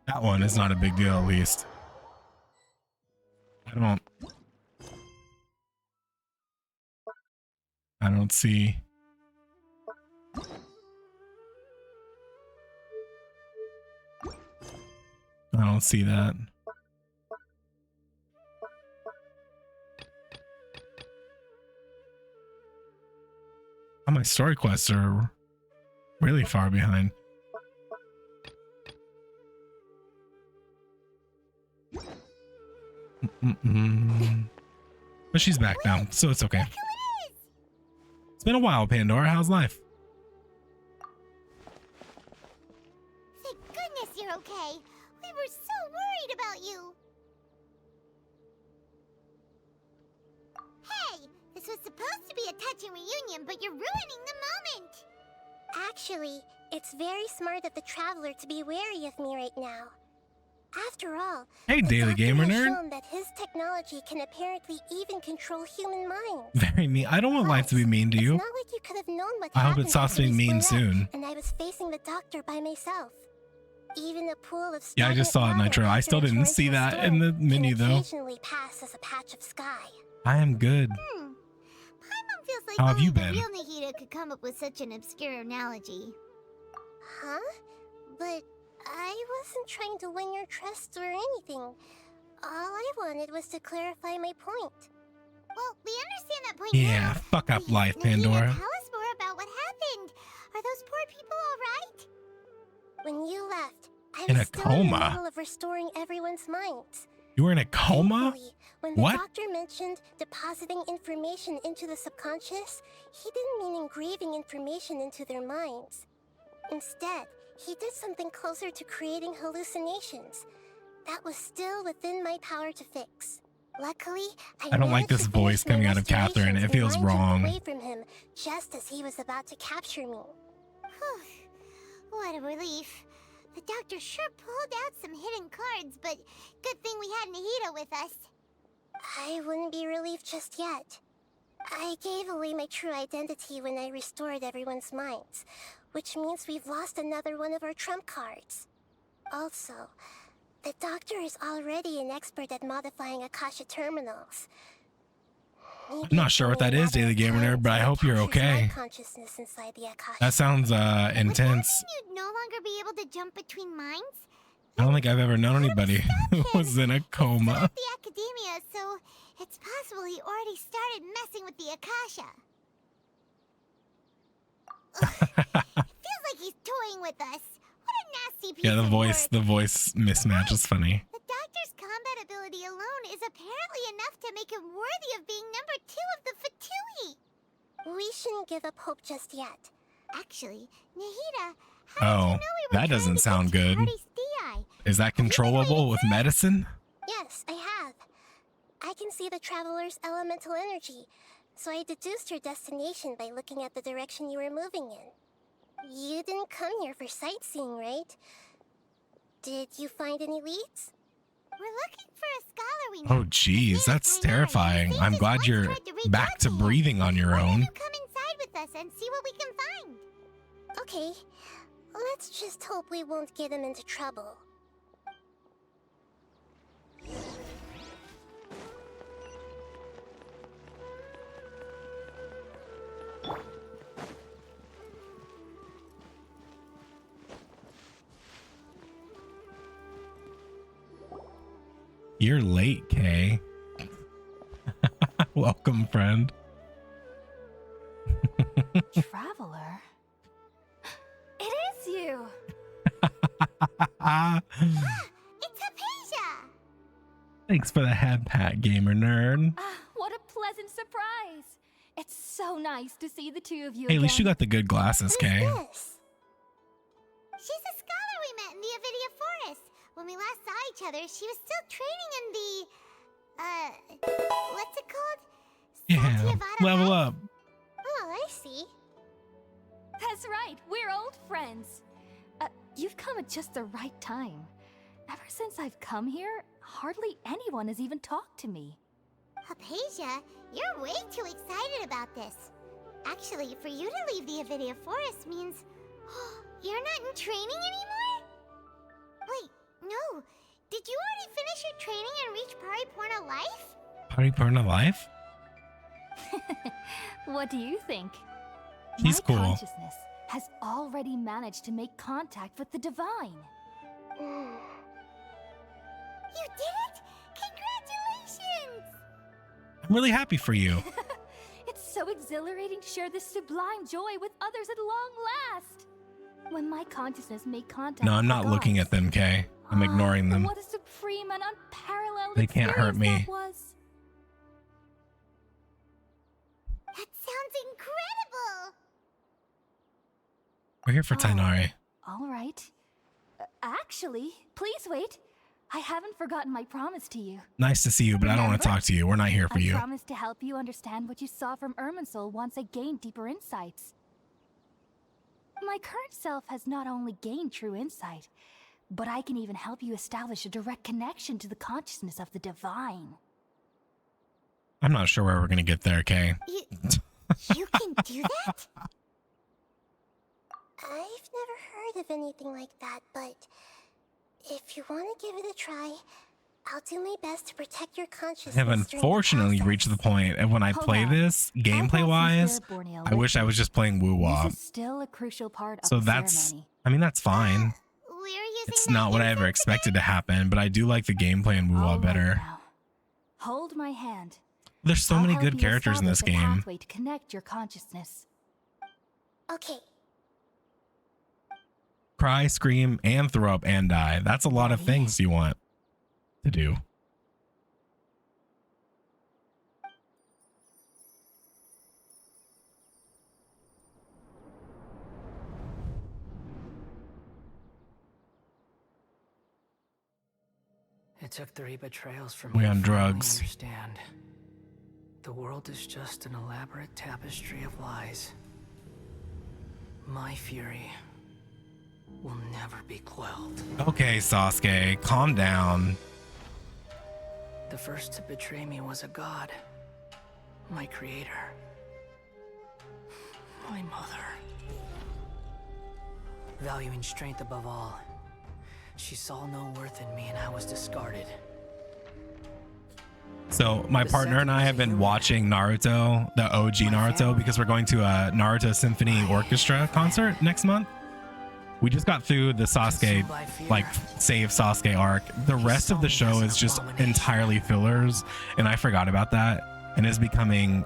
That one is not a big deal, at least. I don't see. I don't see that. Oh, my story quests are really far behind. But she's back now, so it's okay. It's been a while, Pandora. How's life? Thank goodness you're okay. We were so worried about you. Hey, this was supposed to be a touching reunion, but you're ruining the moment. Actually, it's very smart of the Traveler to be wary of me right now. After all, hey, Daily Gamer Nerd. Shown that his technology can apparently even control human minds. Very mean. I don't want life to be mean to you. It's not like you could have known what I hope it stops being mean soon. And I was facing the doctor by myself. Even a pool of yeah, I just saw it, Nitro. I still didn't see that in the menu though. Occasionally pass as a patch of sky. I am good. My mom feels like how have you the been? real Nahida could come up with such an obscure analogy. Huh? But I wasn't trying to win your trust or anything. All I wanted was to clarify my point. Well, we understand that point yeah, now. fuck up life, Nahida, Pandora. tell us more about what happened. Are those poor people all right? When you left, I was in a still coma. in the middle of restoring everyone's minds. You were in a coma? Thankfully, when the What? doctor mentioned depositing information into the subconscious, he didn't mean engraving information into their minds. Instead, he did something closer to creating hallucinations. That was still within my power to fix. Luckily, I don't like this voice coming out of Catherine. It feels wrong. Away from him just as he was about to capture me. What a relief. The doctor sure pulled out some hidden cards, but good thing we had Nahida with us. I wouldn't be relieved just yet. I gave away my true identity when I restored everyone's minds, which means we've lost another one of our trump cards. Also, the doctor is already an expert at modifying Akasha terminals. I'm not sure what that is, Daily Gamer Nerd, but I hope you're okay. That sounds intense. You'd no longer be able to jump between minds? I don't think I've ever known anybody who was in a coma. The academia, so it's possible he already started messing with the Akasha. Feels like he's toying with us. What a nasty piece Yeah, of work. the voice mismatch is funny. The doctor's combat ability alone is apparently enough to make him worthy of being number 2 of the Fatui. We shouldn't give up hope just yet. Actually, Nahida, how did you know we were that doesn't sound good. Party's DI? Is that controllable with medicine? Yes, I have. I can see the Traveler's elemental energy, so I deduced your destination by looking at the direction you were moving in. You didn't come here for sightseeing, right? Did you find any leads? We're looking for a scholarly Oh, geez, that's terrifying. I'm glad you're back to breathing on your own. Come inside with us and see what we can find. Okay, let's just hope we won't get him into trouble. You're late, Kay. Welcome, friend. Traveler? It is you! It's Hypatia! Thanks for the head pat, Gamer Nerd. What a pleasant surprise! It's so nice to see the two of you Hey, at least you again. got the good glasses, Kay. Yes. She's a scholar we met in the Avidia Forest. When we last saw each other, she was still training in the, what's it called? Yeah, Satyavada level Heights? up. Oh, I see. That's right, we're old friends. You've come at just the right time. Ever since I've come here, hardly anyone has even talked to me. Hypatia, you're way too excited about this. Actually, for you to leave the Avidia Forest means... you're not in training anymore? Wait, no. Did you already finish your training and reach Paripurna Life? Paripurna Life? What do you think? He's cool. My consciousness has already managed to make contact with the divine. You did it! Congratulations! I'm really happy for you. It's so exhilarating to share this sublime joy with others at long last. When my consciousness made contact No, I'm with not the looking gods, at them, Kay. I'm ignoring them. What a supreme and unparalleled They can't hurt experience me. that was. That sounds incredible! We're here for Tainari. All right. Actually, please wait. I haven't forgotten my promise to you. Nice to see you, but I don't want to talk to you. We're not here for you. I promised to help you understand what you saw from Irminsul once I gained deeper insights. My current self has not only gained true insight, but I can even help you establish a direct connection to the consciousness of the divine. I'm not sure where we're going to get there, Kay. You can do that? I've never heard of anything like that, but if you want to give it a try, I'll do my best to protect your consciousness. I have unfortunately reached the point of when I play this, gameplay-wise, I wish I was just playing woo-wah. This is still a crucial part of So the that's, ceremony. I mean, that's fine. It's not what I ever expected to happen, but I do like the gameplay in woo-wah better. Hold my hand. There's so I'll many help good you characters in this establish a game. pathway to connect your consciousness. Okay. Cry, scream, and throw up and die. That's a lot of things you want to do. It took 3 betrayals from We me on to finally drugs. understand. The world is just an elaborate tapestry of lies. My fury will never be quelled. Okay, Sasuke, calm down. The first to betray me was a god. My creator. My mother. Valuing strength above all, she saw no worth in me and I was discarded. So my partner and I have been watching Naruto, the OG Naruto, because we're going to a Naruto Symphony Orchestra concert next month. We just got through the Sasuke, like, save Sasuke arc. The rest of the show is just entirely fillers, and I forgot about that, and it's becoming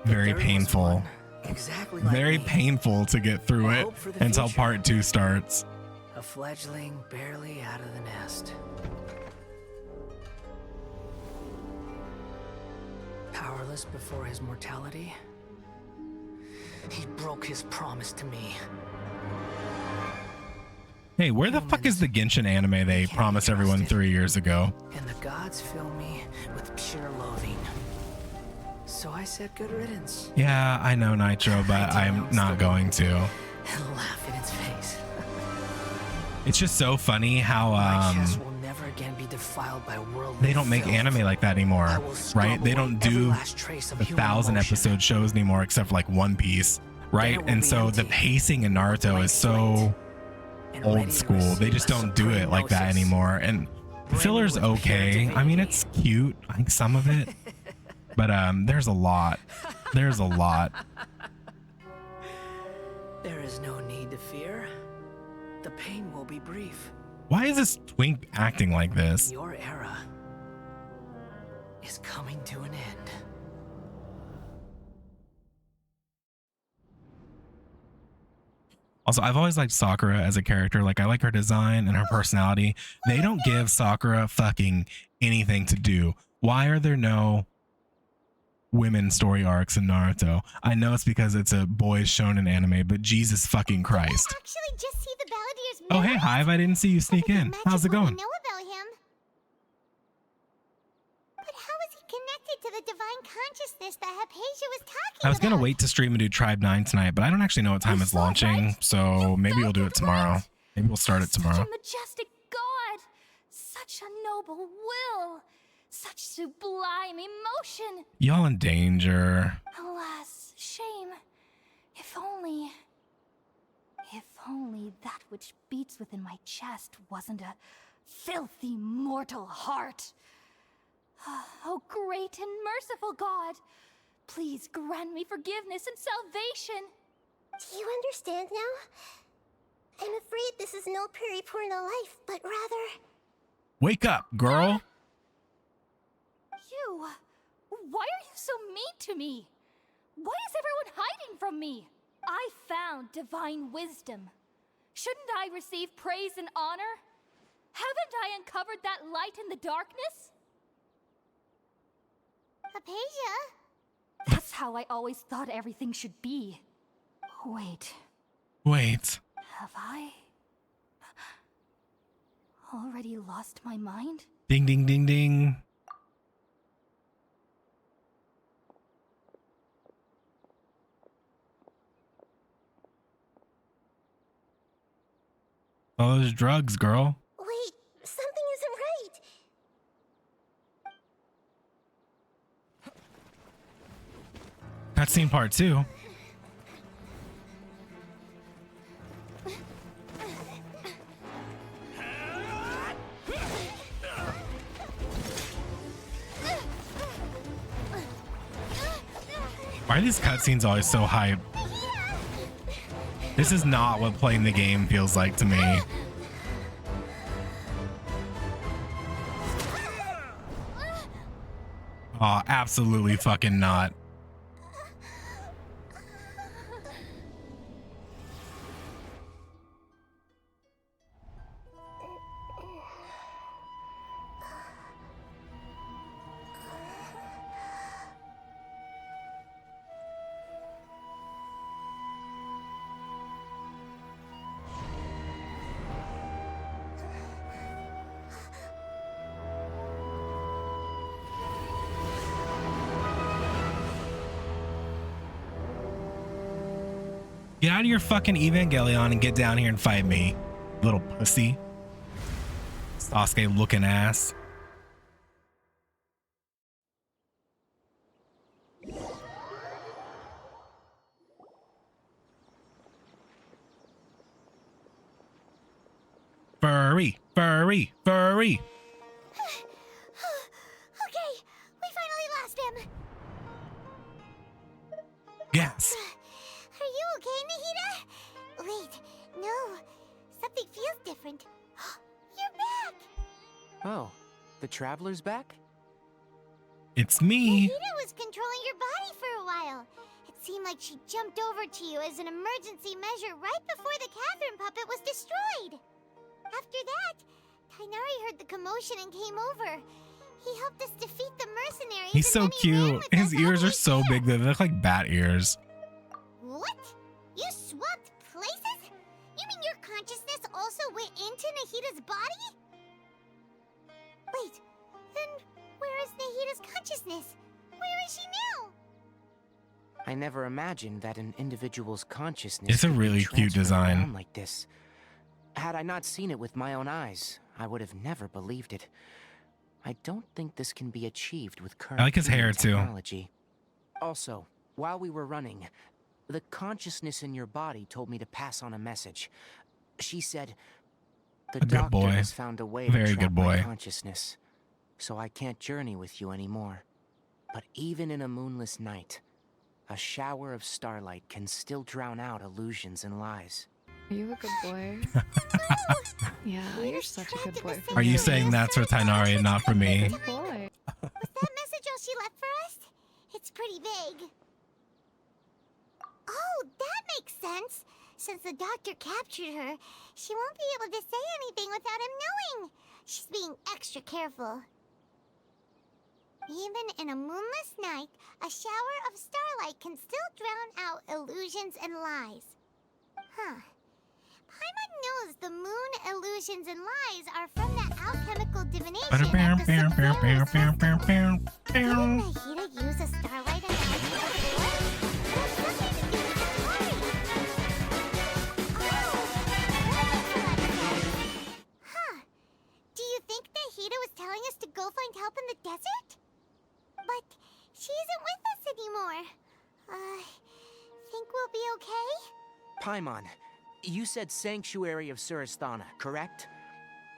very painful. Very painful to get through it until part 2 starts. A fledgling barely out of the nest. Powerless before his mortality, he broke his promise to me. Hey, where the fuck is the Genshin anime they promised everyone 3 years ago? And the gods fill me with pure loathing. So I said good riddance. Yeah, I know, Nitro, but I'm not going to. And laugh in its face. It's just so funny how Will never again be defiled by worldly they don't make filth. anime like that anymore, right? They don't do the 1,000 episode shows anymore, except for like One Piece, right? And so the pacing in Naruto is so old school. They just don't do it like that anymore. And filler's okay. I mean, it's cute, I think some of it, but there's a lot. There's a lot. There is no need to fear. The pain will be brief. Why is this twink acting like this? Your era is coming to an end. Also, I've always liked Sakura as a character. Like, I like her design and her personality. They don't give Sakura fucking anything to do. Why are there no women story arcs in Naruto? I know it's because it's a boys shonen anime, but Jesus fucking Christ. Actually, just see the Balladeer's Oh, hey, Hive, I didn't see you sneak in. How's it going? know about him. But how is he connected to the divine consciousness that Hypatia was talking I was about? gonna wait to stream and do Tribe 9 tonight, but I don't actually know what time it's launching, so maybe we'll do it tomorrow. Maybe we'll start it tomorrow. Such a majestic god! Such a noble will! Such sublime emotion! Y'all in danger. Alas, shame. If only that which beats within my chest wasn't a filthy mortal heart. Oh, great and merciful God, please grant me forgiveness and salvation. Do you understand now? I'm afraid this is no periporno life, but rather... Wake up, girl. You, why are you so mean to me? Why is everyone hiding from me? I found divine wisdom. Shouldn't I receive praise and honor? Haven't I uncovered that light in the darkness? Apasia? That's how I always thought everything should be. Wait. Have I already lost my mind? Ding, ding, ding, ding. All those drugs, girl. Wait, something isn't right. Cutscene part 2. Why are these cutscenes always so hype? This is not what playing the game feels like to me. Oh, absolutely fucking not. Get out of your fucking Evangelion and get down here and fight me, little pussy. Sasuke looking ass. Furry, furry, furry. Okay, we finally lost him. Yes. Are you okay, Nahida? Wait, no. Something feels different. You're back! Oh, the Traveler's back? It's me. Nahida was controlling your body for a while. It seemed like she jumped over to you as an emergency measure right before the Catherine puppet was destroyed. After that, Tainari heard the commotion and came over. He helped us defeat the mercenaries. He's so cute. His ears are so big that they look like bat ears. What? You swapped places? You mean your consciousness also went into Nahida's body? Wait, then where is Nahida's consciousness? Where is she now? I never imagined that an individual's consciousness It's a could be really cute transferred design. around like this. Had I not seen it with my own eyes, I would have never believed it. I don't think this can be achieved with current I like his hair, too. technology. Also, while we were running, the consciousness in your body told me to pass on a message. She said, "The A good doctor boy. has found a way Very to trap good my boy. consciousness, so I can't journey with you anymore. But even in a moonless night, a shower of starlight can still drown out illusions and lies." Are you a good boy? Yeah, you're such a good boy. Are you saying that's for Tainari and not for me? Good boy. Was that message all she left for us? It's pretty vague. Oh, that makes sense. Since the doctor captured her, she won't be able to say anything without him knowing. She's being extra careful. Even in a moonless night, a shower of starlight can still drown out illusions and lies. Huh. Paimon knows the moon illusions and lies are from that alchemical divination of the Sumeru system. Didn't Nahida use a starlight analogy before? It has nothing to do with Satori. Oh, that makes a lot of Paimon, you said Sanctuary of Surasthana, correct?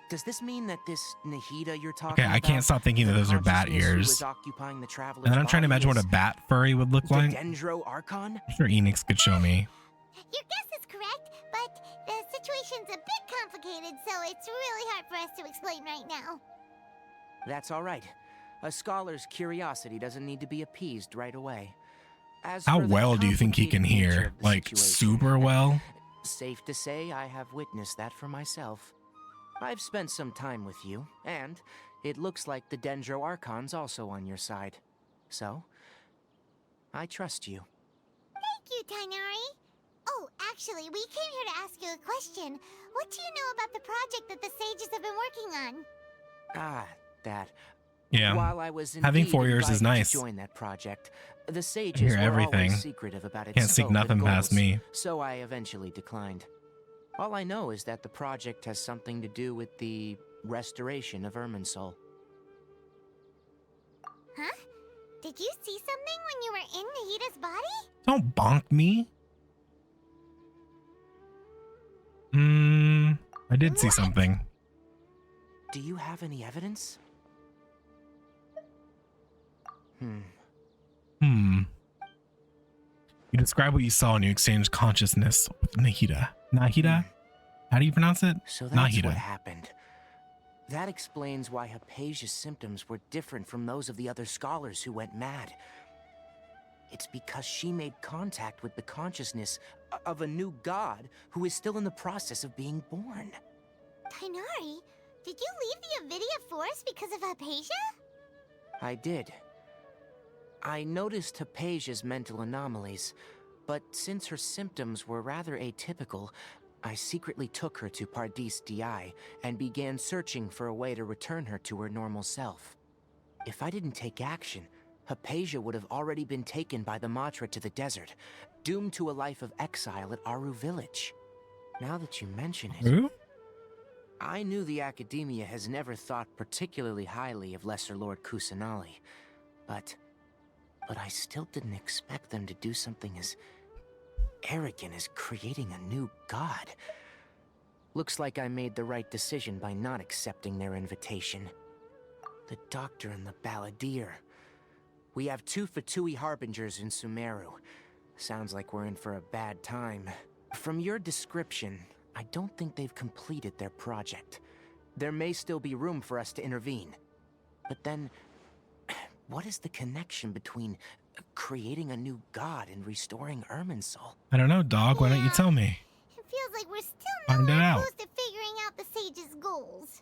Does this mean that this Nahida you're talking about? Okay, I can't stop thinking that those are bat ears. Occupying the traveler's And then I'm trying to imagine what a bat furry would look like. Dendro Archon? I'm sure Enix could show me. Your guess is correct, but the situation's a bit complicated, so it's really hard for us to explain right now. That's all right. A scholar's curiosity doesn't need to be appeased right away. As How for the well do you think he can complicated nature hear? of the Like, situation, super well? Safe to say I have witnessed that for myself. I've spent some time with you, and it looks like the Dendro Archon's also on your side. So, I trust you. Thank you, Tainari. Oh, actually, we came here to ask you a question. What do you know about the project that the sages have been working on? Ah, that. Yeah. While I was Having 4 years is invited nice. to join that project, the I sages hear were everything. always secretive about its Can't sneak scope and nothing past goals, me. so I eventually declined. All I know is that the project has something to do with the restoration of Irminsul. Huh? Did you see something when you were in Nahida's body? Don't bonk me. I did see something. Do you have any evidence? You describe what you saw and you exchanged consciousness with Nahida. Nahida? How do you pronounce it? So that's Nahida. what happened. That explains why Hypatia's symptoms were different from those of the other scholars who went mad. It's because she made contact with the consciousness of a new god who is still in the process of being born. Tainari, did you leave the Avidia Forest because of Hypatia? I did. I noticed Hypatia's mental anomalies, but since her symptoms were rather atypical, I secretly took her to Pardis Di and began searching for a way to return her to her normal self. If I didn't take action, Hypatia would have already been taken by the Matra to the desert, doomed to a life of exile at Aru village. Now that you mention it, Who? I knew the Academia has never thought particularly highly of Lesser Lord Kusanali, but I still didn't expect them to do something as arrogant as creating a new god. Looks like I made the right decision by not accepting their invitation. The Doctor and the Balladeer. We have 2 Fatui Harbingers in Sumeru. Sounds like we're in for a bad time. From your description, I don't think they've completed their project. There may still be room for us to intervene. But then, what is the connection between creating a new god and restoring Irminsul? I don't know, dog. Why don't you tell me? It feels like we're still Find it nowhere out. close to figuring out the sage's goals.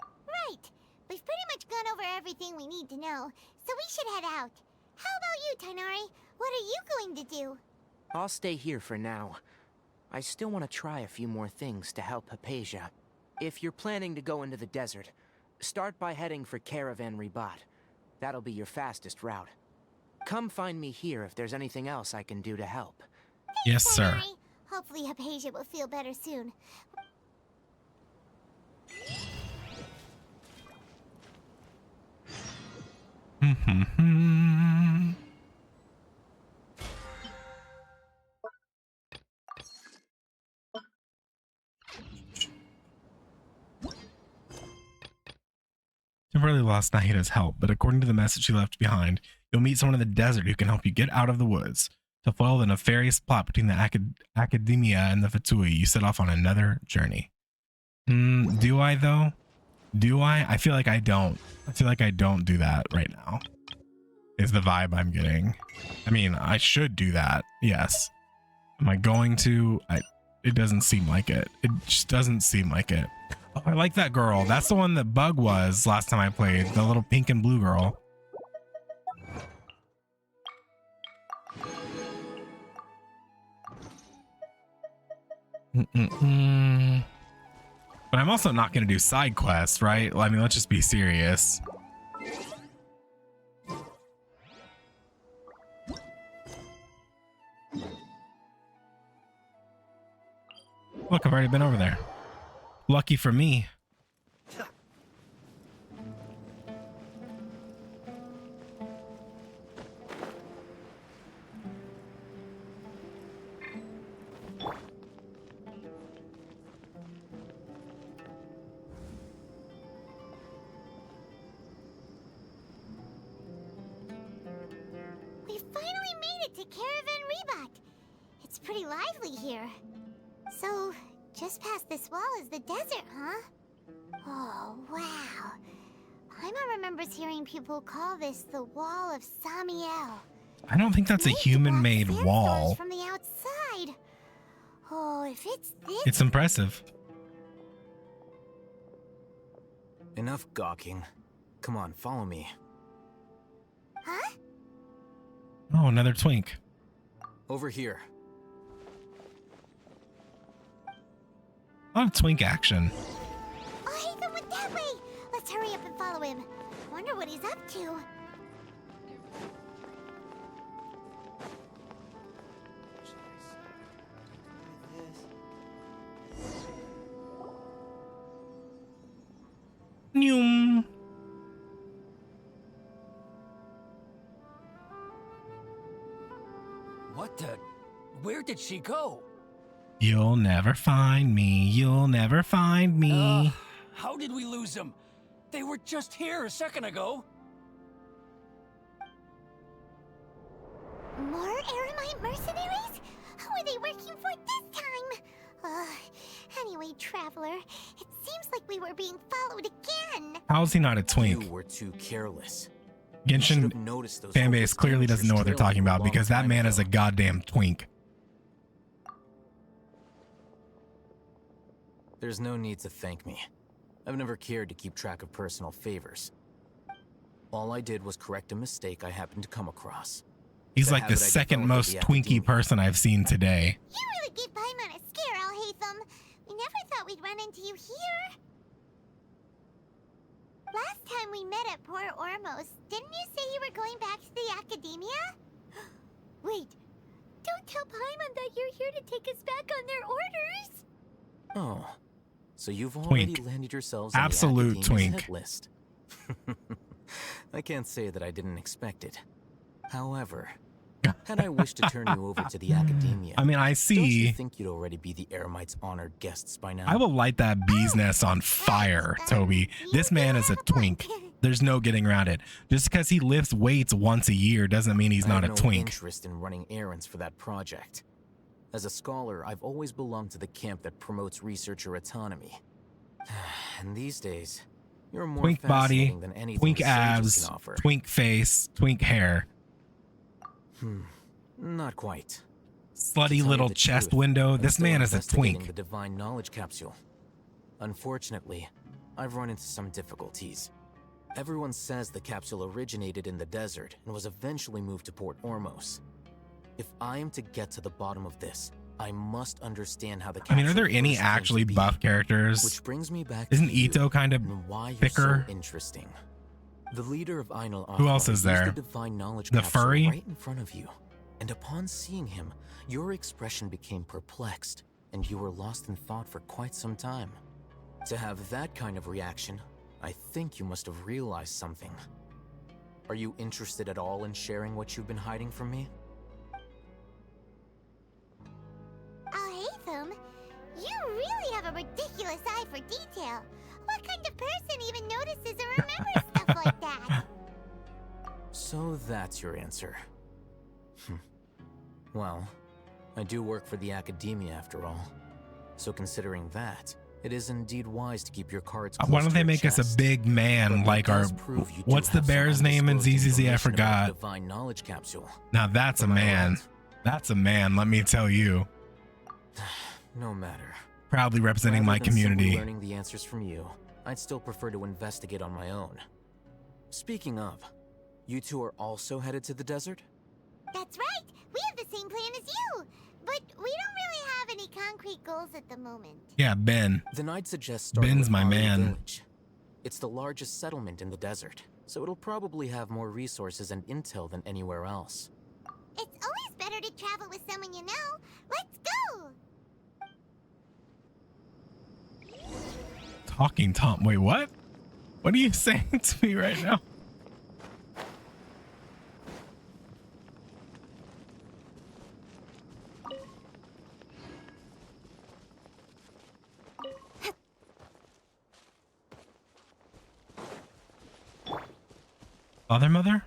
Right. We've pretty much gone over everything we need to know, so we should head out. How about you, Tainari? What are you going to do? I'll stay here for now. I still want to try a few more things to help Hypatia. If you're planning to go into the desert, start by heading for Caravan Ribat. That'll be your fastest route. Come find me here if there's anything else I can do to help. Yes, sir. Tainari. Hopefully Hypatia will feel better soon. Temporarily lost Nahida's help, but according to the message she left behind, you'll meet someone in the desert who can help you get out of the woods. To foil the nefarious plot between the Academia and the Fatui, you set off on another journey. Do I though? Do I? I feel like I don't. I feel like I don't do that right now. Is the vibe I'm getting. I mean, I should do that. Yes. Am I going to? It doesn't seem like it. It just doesn't seem like it. Oh, I like that girl. That's the one that Bug was last time I played. The little pink and blue girl. But I'm also not going to do side quests, right? I mean, let's just be serious. Look, I've already been over there. Lucky for me. to Caravan Reebok. It's pretty lively here. So, just past this wall is the desert, huh? Oh, wow. Paimon remembers hearing people call this the Wall of Samiel. I don't think that's a human-made wall. From the outside. Oh, if it's this... It's impressive. Enough gawking. Come on, follow me. Huh? Oh, another twink. Over here. A lot of twink action. Oh, Ethan went that way. Let's hurry up and follow him. Wonder what he's up to. Noom. What the? Where did she go? You'll never find me. You'll never find me. How did we lose them? They were just here a second ago. More Eremite mercenaries? Who are they working for this time? Anyway, Traveler, it seems like we were being followed again. How is he not a twink? You were too careless. Genshin fanbase clearly doesn't know what they're talking about because that man is a goddamn twink. There's no need to thank me. I've never cared to keep track of personal favors. All I did was correct a mistake I happened to come across. He's like the second most twinky person I've seen today. You really gave Paimon a scare, Alhaitham. We never thought we'd run into you here. Last time we met at Port Ormos, didn't you say you were going back to the Academia? Wait, don't tell Paimon that you're here to take us back on their orders. Oh, so you've already landed yourselves on Absolute the Academia's twink. hit list. I can't say that I didn't expect it. However, had I wished to turn you over to the Academia, I mean, I don't see. you think you'd already be the Eremites' honored guests by now? I will light that bee's nest on fire, Toby. This man is a twink. There's no getting around it. Just because he lifts weights once a year doesn't mean he's not a no twink. Interest in running errands for that project. As a scholar, I've always belonged to the camp that promotes researcher autonomy. And these days, you're more Twink body, fascinating than anything twink the sages abs, can offer. twink face, twink hair. Not quite. Slutty little chest window. This man is a twink. The divine knowledge capsule. Unfortunately, I've run into some difficulties. Everyone says the capsule originated in the desert and was eventually moved to Port Ormos. If I am to get to the bottom of this, I must understand how the I mean, are capsule there any first came to actually be. buff characters? Which brings me back Isn't to you Ito kind of and why you're thicker? so interesting. The leader of Ainul Who else is there? The divine knowledge The capsule furry? right in front of you. And upon seeing him, your expression became perplexed, and you were lost in thought for quite some time. To have that kind of reaction, I think you must have realized something. Are you interested at all in sharing what you've been hiding from me? Alhaitham, you really have a ridiculous eye for detail. What kind of person even notices or remembers stuff like that? So that's your answer. Well, I do work for the Academia after all. So considering that, it is indeed wise to keep your cards close Why don't to they your make us chest. a big man But like it our... does prove you do What's the have some bear's name in undisclosed ZZZ? I information about forgot. the divine knowledge capsule. Now that's a Am I man. right? That's a man, let me tell you. No matter. Proudly representing Rather my than simply community. learning the answers from you, I'd still prefer to investigate on my own. Speaking of, you two are also headed to the desert? That's right. We have the same plan as you. But we don't really have any concrete goals at the moment. Yeah, Ben. Then I'd suggest starting Ben's with my Aru man. Village. It's the largest settlement in the desert, so it'll probably have more resources and intel than anywhere else. It's always better to travel with someone you know. Let's go! Talking Tom. Wait, what? What are you saying to me right now? Father, mother?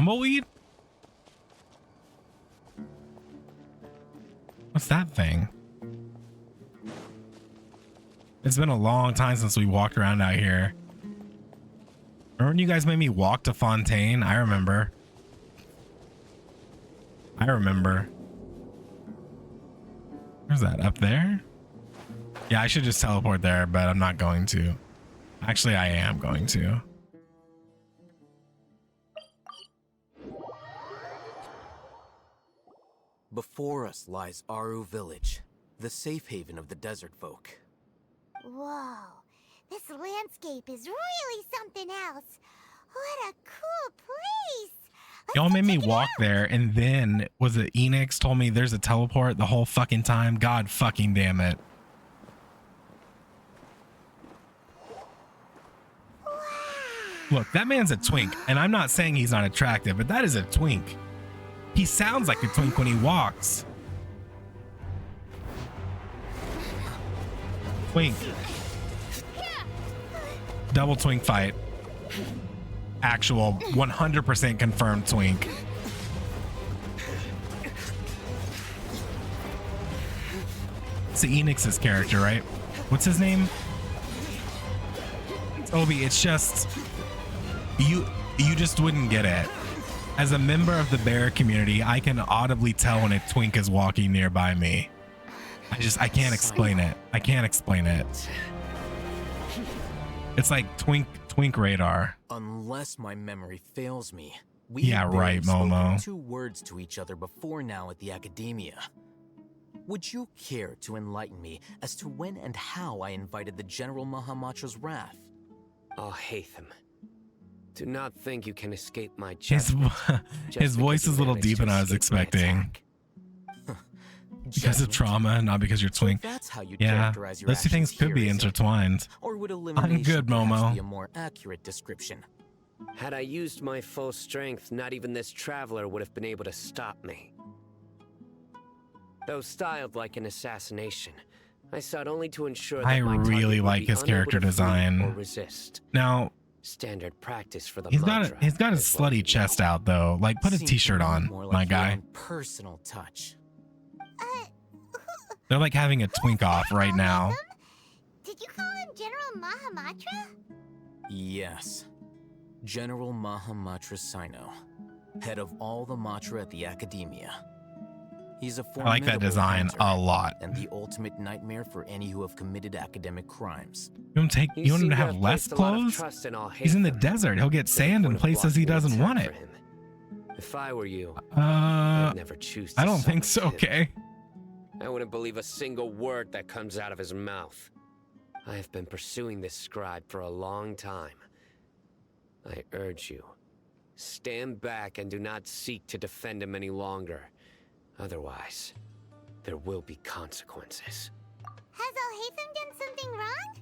Tumbleweed? What's that thing? It's been a long time since we walked around out here. Remember when you guys made me walk to Fontaine? I remember. I remember. Where's that? Up there? Yeah, I should just teleport there, but I'm not going to. Actually, I am going to. Before us lies Aru Village, the safe haven of the desert folk. Whoa, this landscape is really something else. What a cool place. Y'all made me walk there, and then was it Enix told me there's a teleport the whole fucking time? God fucking damn it. Look, that man's a twink, and I'm not saying he's not attractive, but that is a twink. He sounds like a twink when he walks. Twink. Double twink fight. Actual 100% confirmed twink. It's Enix's character, right? What's his name? Obi, it's just you just wouldn't get it. As a member of the bear community, I can audibly tell when a twink is walking nearby me. I can't explain it. I can't explain it. It's like twink radar. Unless my memory fails me, we have Momo. 2 words to each other before now at the Academia. Would you care to enlighten me as to when and how I invited the General Mahamatra's wrath? Oh, Hatham. Do not think you can escape my judgment. His voice is a little deeper than I was expecting. Because of trauma, not because you're twink. That's how you Yeah, characterize your those two things could be intertwined. Or would I'm good, Momo. be a more accurate description? Had I used my full strength, not even this traveler would have been able to stop me. Though styled like an assassination, I sought only to ensure that I my really target would like be his unable character to flee design. or resist. Now, Standard practice for the he's mantra. got his slutty chest out though. Like, put a t-shirt on, More like my your guy. own personal touch. They're like having a twink off right now. Did you call him General Mahamatra? Yes. General Mahamatra Sino, head of all the Matra at the Academia. He's a I like that formidable design hunter a lot. and the ultimate nightmare for any who have committed academic crimes. You want him to have less placed a lot of clothes? trust in all He's in the Hatham. desert. He'll get sand in places he doesn't want it. If I were you, I'd never choose to I don't think summon so, him. okay? I wouldn't believe a single word that comes out of his mouth. I have been pursuing this scribe for a long time. I urge you, stand back and do not seek to defend him any longer. Otherwise, there will be consequences. Has Al-Hatham done something wrong?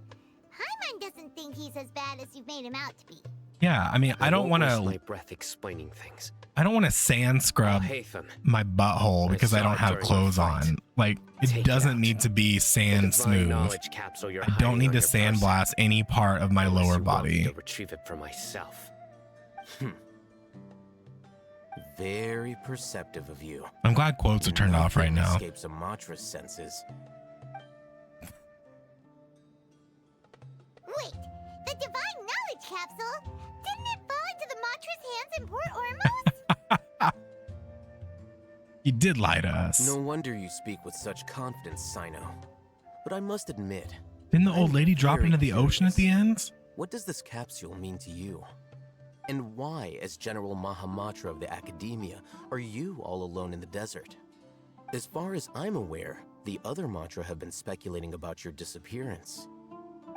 Hyman doesn't think he's as bad as you've made him out to be. Yeah, I mean, I don't won't want waste my to. breath explaining things. I don't want to sand scrub Hatham. my butthole because I saw don't it have during clothes the fight. on. Like, it doesn't need to be sand Divine smooth. knowledge capsule you're I don't hiding need on to your person. sandblast any part of my Unless lower you want me body. to retrieve it for myself. Very perceptive of you. I'm glad quotes are turned off right now. Escapes a Matra's senses. Wait, the Divine Knowledge Capsule? Didn't it fall into the Matra's hands in Port Ormos? He did lie to us. No wonder you speak with such confidence, Sino. But I must admit, Didn't the old lady drop into the ocean at the end? what does this capsule mean to you? And why, as General Mahamatra of the Academia, are you all alone in the desert? As far as I'm aware, the other Matra have been speculating about your disappearance.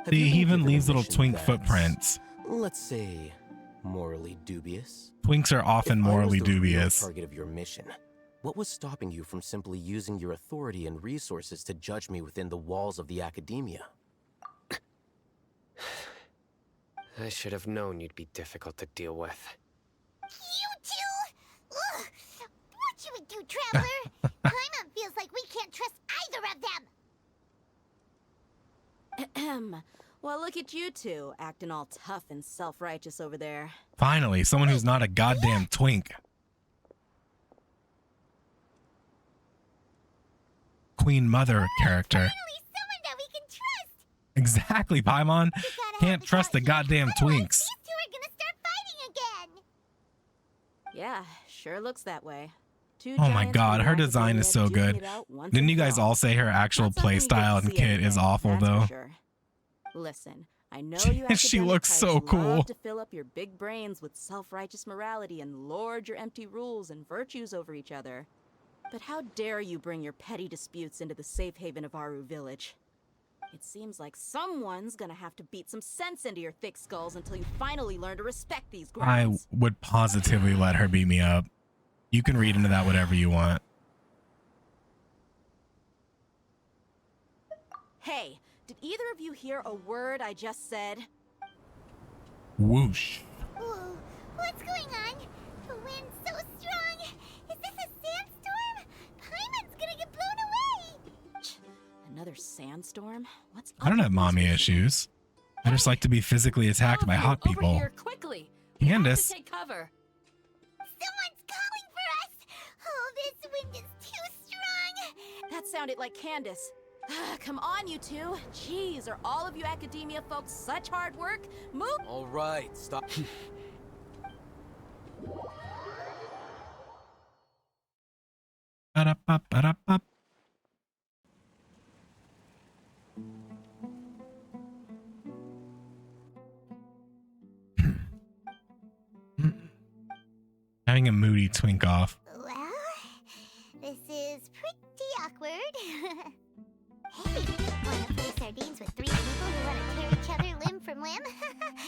Have you He been even given a leaves little mission twink that's, footprints. let's say, morally dubious? Twinks are often If I was morally the real dubious. target of your mission, what was stopping you from simply using your authority and resources to judge me within the walls of the Academia? I should have known you'd be difficult to deal with. You two? Ugh. What should we do, Traveler? Paimon feels like we can't trust either of them. Well, Look at you two, acting all tough and self-righteous over there. Finally, someone who's not a goddamn twink. Queen Mother character. Someone that we can trust. Exactly, Paimon. Can't trust the goddamn twinks. These two are gonna start fighting again. Yeah, sure looks that way. Oh my god, her design is so good. Didn't you guys all say her actual playstyle and kit is awful though? Sure. Listen, I know you She academic looks types so love cool. to fill up your big brains with self-righteous morality and lord your empty rules and virtues over each other. But how dare you bring your petty disputes into the safe haven of Aru Village? It seems like someone's gonna have to beat some sense into your thick skulls until you finally learn to respect these I grounds. would positively let her beat me up. You can read into that whatever you want. Hey, did either of you hear a word I just said? Whoosh. Whoa, what's going on? The wind's so strong. Is this a sandstorm? Paimon's gonna get blown away. Another sandstorm? What's I don't have mommy issues. I just like to be physically attacked by hot people. Over here, quickly. You have Candace. to take cover. Someone's calling for us. Oh, this wind is too strong. That sounded like Candace. Come on, you two. Jeez, are all of you academia folks such hard work? Move. All right, stop. Ba-da-ba-ba-da-ba. Having a moody twink off. Well, this is pretty awkward. Hey, wanna play sardines with three people who wanna tear each other limb from limb?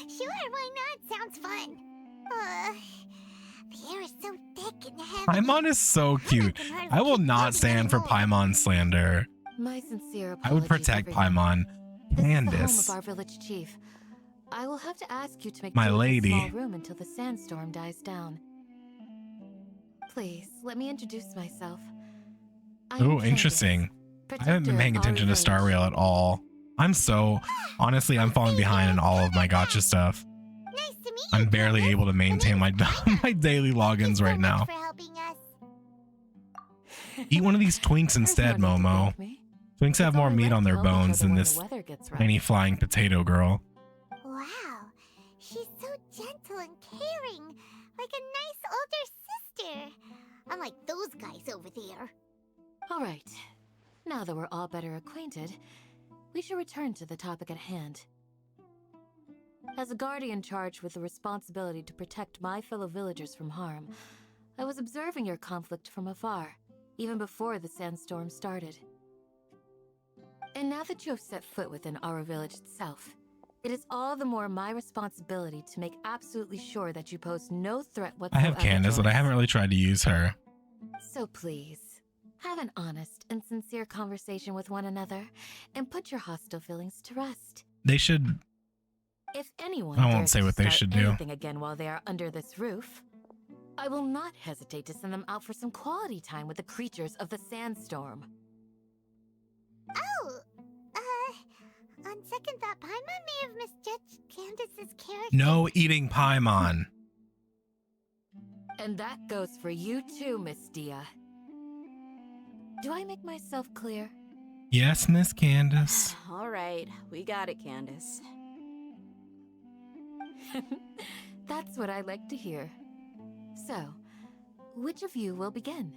Sure, why not? Sounds fun. The air is so thick and heavy. Paimon is so cute. I will not stand for Paimon slander. My sincere apologies. I would protect everyone. Paimon. This is the home Candace. of our village chief. I will have to ask you to make My do with this lady. small room until the sandstorm dies down. Please, let me introduce myself. I am Oh, Candace, interesting. I haven't been protector paying of attention to our Star village. Rail at all. Honestly, I'm falling behind in all of my gacha stuff. Nice to meet you. I'm barely able to maintain my my daily logins right now. For helping us. Eat one of these twinks instead, Momo. Twinks have more meat on their bones than this tiny flying potato girl. Wow, she's so gentle and caring, like a nice older sister. Unlike those guys over there. All right. Now that we're all better acquainted, we should return to the topic at hand. As a guardian charged with the responsibility to protect my fellow villagers from harm, I was observing your conflict from afar, even before the sandstorm started. And now that you have set foot within our village itself, it is all the more my responsibility to make absolutely sure that you pose no threat I whatsoever. have Candace, to but I us. haven't really tried to use her. So please, have an honest and sincere conversation with one another, and put your hostile feelings to rest. They should. If anyone I won't dares say to what they start should do. anything again while they are under this roof, I will not hesitate to send them out for some quality time with the creatures of the sandstorm. Oh, on second thought, Paimon may have misjudged Candace's character. No eating Paimon. And that goes for you too, Miss Dia. Do I make myself clear? Yes, Miss Candace. All right, we got it, Candace. That's what I like to hear. So, which of you will begin?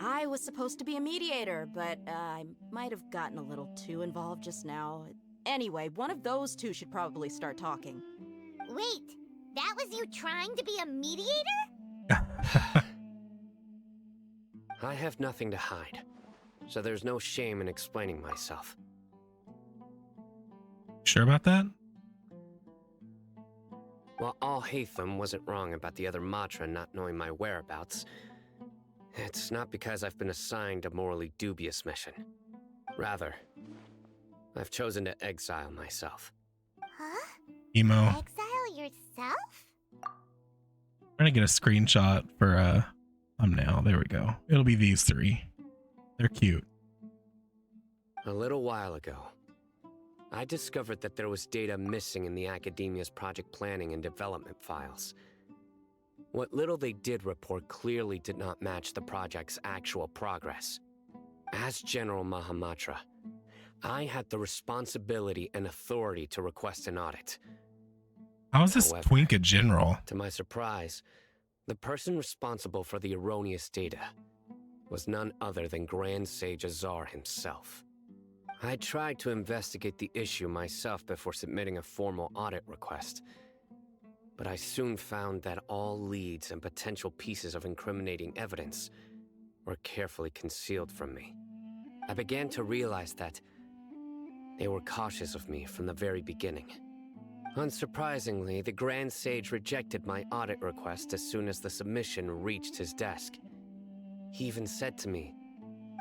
I was supposed to be a mediator, but I might have gotten a little too involved just now. Anyway, one of those two should probably start talking. Wait, that was you trying to be a mediator? I have nothing to hide, so there's no shame in explaining myself. Sure about that? While Al-Haytham wasn't wrong about the other Matra not knowing my whereabouts, it's not because I've been assigned a morally dubious mission. Rather, I've chosen to exile myself. Huh? Emo. Exile yourself? I'm trying to get a screenshot for thumbnail. There we go. It'll be these three. They're cute. A little while ago, I discovered that there was data missing in the Academia's project planning and development files. What little they did report clearly did not match the project's actual progress. As General Mahamatra, I had the responsibility and authority to request an audit. How is this However, twink a general? To my surprise, the person responsible for the erroneous data was none other than Grand Sage Azar himself. I tried to investigate the issue myself before submitting a formal audit request, but I soon found that all leads and potential pieces of incriminating evidence were carefully concealed from me. I began to realize that they were cautious of me from the very beginning. Unsurprisingly, the Grand Sage rejected my audit request as soon as the submission reached his desk. He even said to me,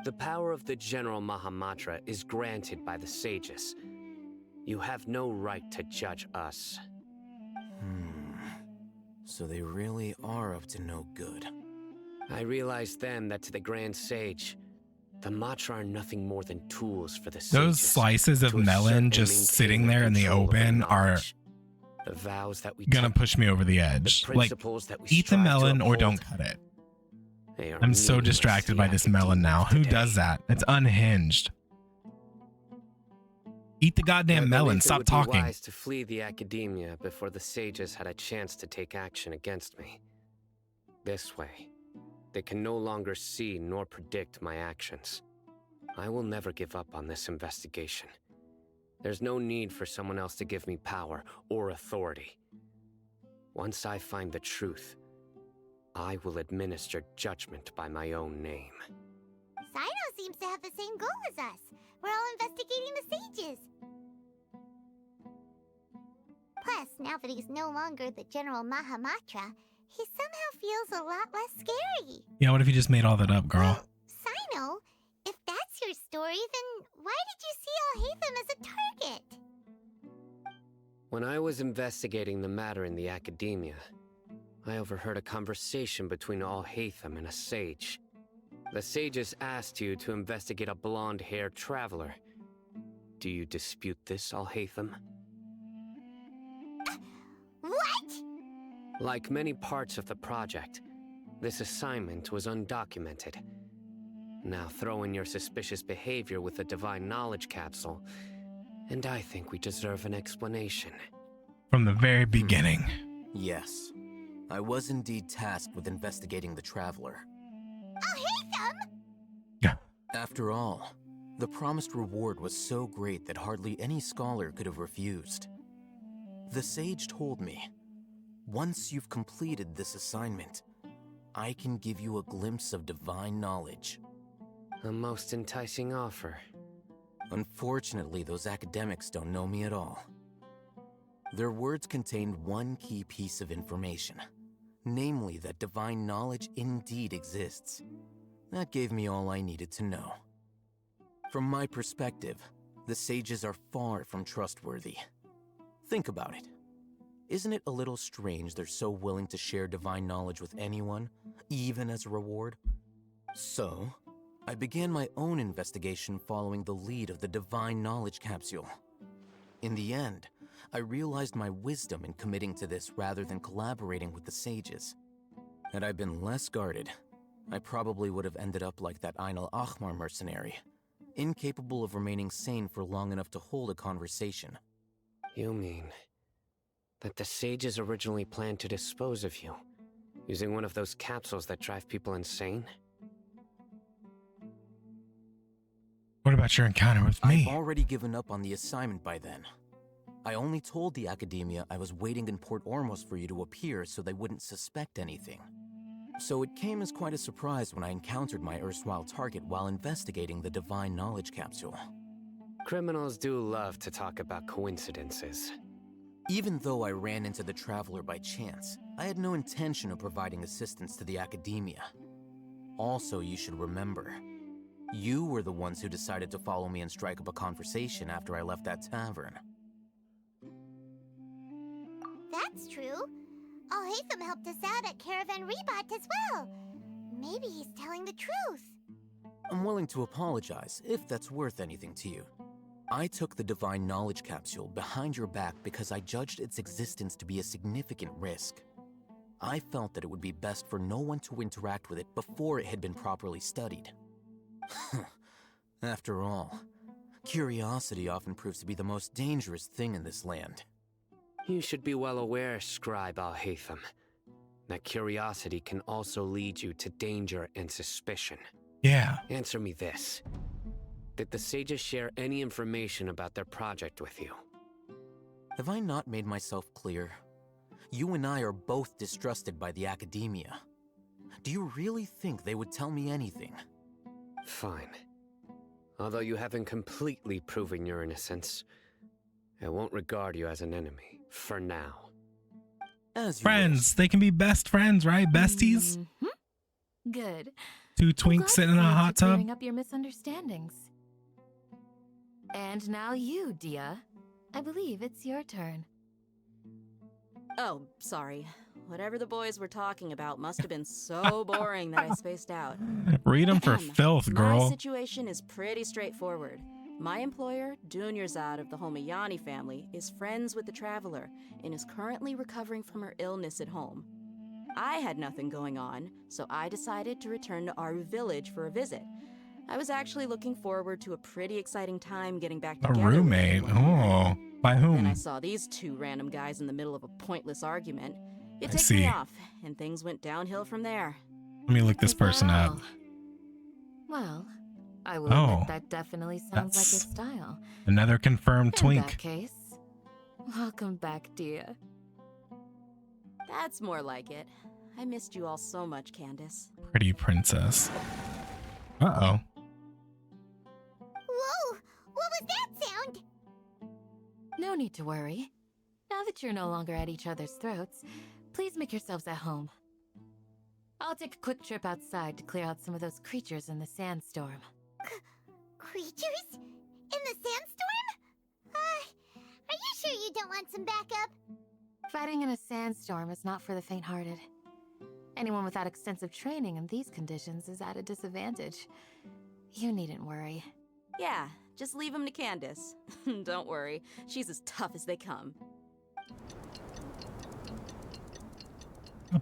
"The power of the General Mahamatra is granted by the sages. You have no right to judge us." So they really are up to no good. I realized then that to the Grand Sage, the Matra are nothing more than tools for the sages. Those slices of to assert melon and just maintain sitting there in the control of their open are knowledge. The vows that we gonna take, push me over the edge. the Like, principles that we eat the strive to melon or uphold, don't cut it. they are I'm so meaningless distracted to by the this melon academia now. of Who today. does that? It's unhinged. Eat the I goddamn believed melon. it Stop would be talking. wise to flee the academia before the sages had a chance to take action against me. This way, they can no longer see nor predict my actions. I will never give up on this investigation. There's no need for someone else to give me power or authority. Once I find the truth, I will administer judgment by my own name. Sino seems to have the same goal as us. We're all investigating the sages. Plus, now that he's no longer the General Mahamatra, he somehow feels a lot less scary. Yeah, what if you just made all that up, girl? Sino, if that's your story, then why did you see Alhaitham as a target? When I was investigating the matter in the academia, I overheard a conversation between Alhaitham and a sage. The sages asked you to investigate a blonde-haired traveler. Do you dispute this, Alhaitham? What? Like many parts of the project, this assignment was undocumented. Now throw in your suspicious behavior with the Divine Knowledge Capsule, and I think we deserve an explanation. From the very beginning. Yes. I was indeed tasked with investigating the Traveler. Alhaitham? Yeah. After all, the promised reward was so great that hardly any scholar could have refused. The sage told me, once you've completed this assignment, I can give you a glimpse of divine knowledge. A most enticing offer. Unfortunately, those academics don't know me at all. Their words contained one key piece of information, namely that divine knowledge indeed exists. That gave me all I needed to know. From my perspective, the sages are far from trustworthy. Think about it. Isn't it a little strange they're so willing to share divine knowledge with anyone, even as a reward? So, I began my own investigation following the lead of the Divine Knowledge Capsule. In the end, I realized my wisdom in committing to this rather than collaborating with the sages. Had I been less guarded, I probably would have ended up like that Ain al-Ahmar mercenary, incapable of remaining sane for long enough to hold a conversation. You mean that the sages originally planned to dispose of you, using one of those capsules that drive people insane? What about your encounter with me? I'd already given up on the assignment by then. I only told the Academia I was waiting in Port Ormos for you to appear so they wouldn't suspect anything. So it came as quite a surprise when I encountered my erstwhile target while investigating the Divine Knowledge Capsule. Criminals do love to talk about coincidences. Even though I ran into the Traveler by chance, I had no intention of providing assistance to the Academia. Also, you should remember, you were the ones who decided to follow me and strike up a conversation after I left that tavern. That's true. Alhaitham helped us out at Caravan Rebat as well. Maybe he's telling the truth. I'm willing to apologize if that's worth anything to you. I took the Divine Knowledge Capsule behind your back because I judged its existence to be a significant risk. I felt that it would be best for no one to interact with it before it had been properly studied. After all, curiosity often proves to be the most dangerous thing in this land. You should be well aware, Scribe Al-Haytham, that curiosity can also lead you to danger and suspicion. Yeah. Answer me this. Did the sages share any information about their project with you? Have I not made myself clear? You and I are both distrusted by the academia. Do you really think they would tell me anything? Fine. Although you haven't completely proven your innocence, I won't regard you as an enemy, for now. As friends, they can be best friends, right? Besties? Mm-hmm. Good. Two twinks sitting in a hot tub? Clearing up your misunderstandings. And now you, Dia. I believe it's your turn. Oh, sorry. Whatever the boys were talking about must have been so boring that I spaced out. Read them for filth, girl. My situation is pretty straightforward. My employer, Dunyarzad of the Homayani family, is friends with the Traveler and is currently recovering from her illness at home. I had nothing going on, so I decided to return to Aru village for a visit. I was actually looking forward to a pretty exciting time getting back A together. roommate? Oh. By whom? Then I saw these two random guys in the middle of a pointless argument. It I ticked see. me off, and things went downhill from there. Let me look this person up. Well, I will Oh, admit that definitely sounds like his that's style. Another confirmed In twink. that case, welcome back, Dia. That's more like it. I missed you all so much, Candace. Pretty princess. Uh-oh. Whoa! What was that sound? No need to worry. Now that you're no longer at each other's throats, please make yourselves at home. I'll take a quick trip outside to clear out some of those creatures in the sandstorm. Creatures? In the sandstorm? Are you sure you don't want some backup? Fighting in a sandstorm is not for the faint-hearted. Anyone without extensive training in these conditions is at a disadvantage. You needn't worry. Yeah, just leave them to Candace. Don't worry, she's as tough as they come.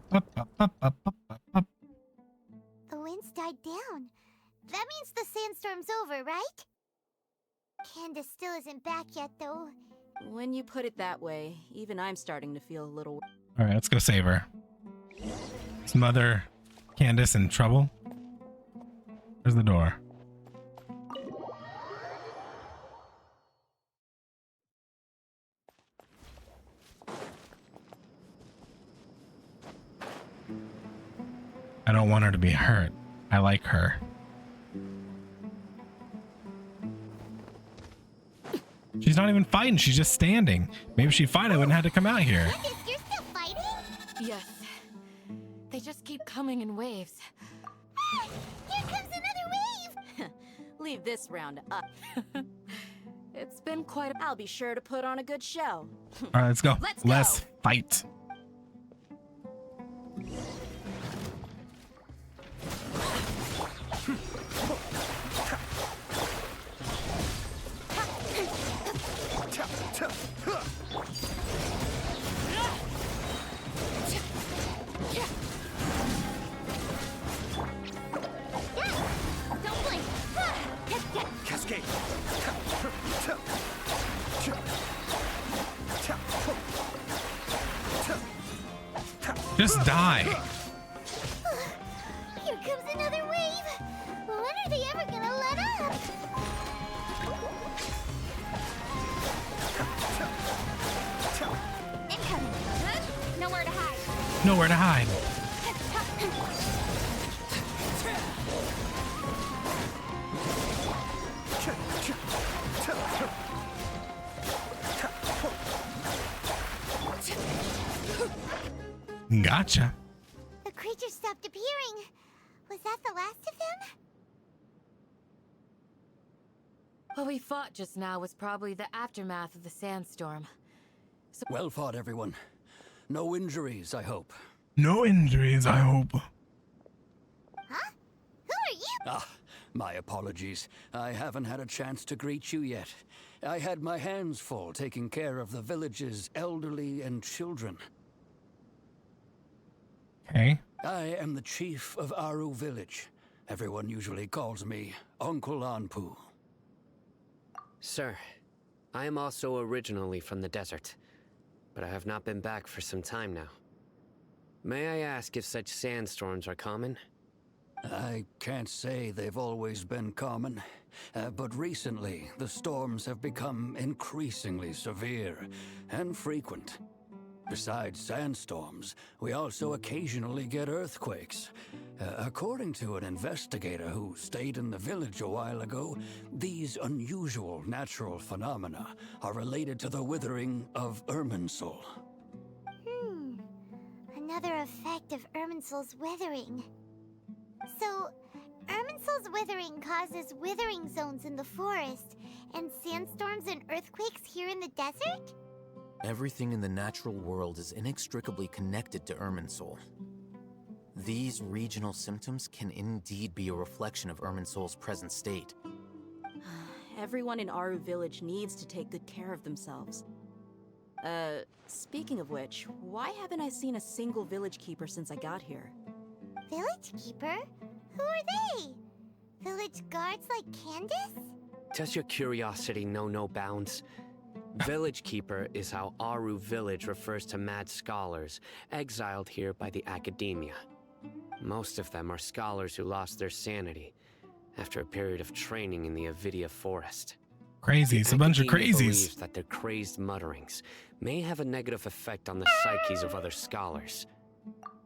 The winds died down. That means the sandstorm's over, right? Candace still isn't back yet, though. When you put it that way, even I'm starting to feel a little... All right, let's go save her. Is Mother Candace in trouble? Where's the door? I don't want her to be hurt. I like her. She's not even fighting. She's just standing. Maybe if she'd fight, I wouldn't have to come out here. Candace, you're still fighting? Yes. They just keep coming in waves. Ah, here comes another wave! Leave this round up. It's been quite a... I'll be sure to put on a good show. All right, let's go. Let's fight. Don't blink! Cascade! Just die. Here comes another wave! When are they ever gonna let up? Incoming! Nowhere to hide! Nowhere to hide. Gotcha. The creature stopped appearing. Was that the last of them? What we fought just now was probably the aftermath of the sandstorm. So Well fought, everyone. No injuries, I hope. No injuries, I hope. Huh? Who are you? Ah, my apologies. I haven't had a chance to greet you yet. I had my hands full taking care of the village's elderly and children. Okay. I am the chief of Aru Village. Everyone usually calls me Uncle Anpu. Sir, I am also originally from the desert, but I have not been back for some time now. May I ask if such sandstorms are common? I can't say they've always been common, but recently the storms have become increasingly severe and frequent. Besides sandstorms, we also occasionally get earthquakes. According to an investigator who stayed in the village a while ago, these unusual natural phenomena are related to the withering of Irminsul. Another effect of Irminsul's withering. So, Irminsul's withering causes withering zones in the forest, and sandstorms and earthquakes here in the desert? Everything in the natural world is inextricably connected to Irminsul. These regional symptoms can indeed be a reflection of Irminsul's present state. Everyone in Aru Village needs to take good care of themselves. Speaking of which, why haven't I seen a single village keeper since I got here? Village keeper? Who are they? Village guards like Candace? Does your curiosity know no bounds? Village Keeper is how Aru Village refers to mad scholars exiled here by the academia. Most of them are scholars who lost their sanity after a period of training in the Avidia forest. Crazies, a bunch of Academia crazies. believes that their crazed mutterings may have a negative effect on the psyches of other scholars.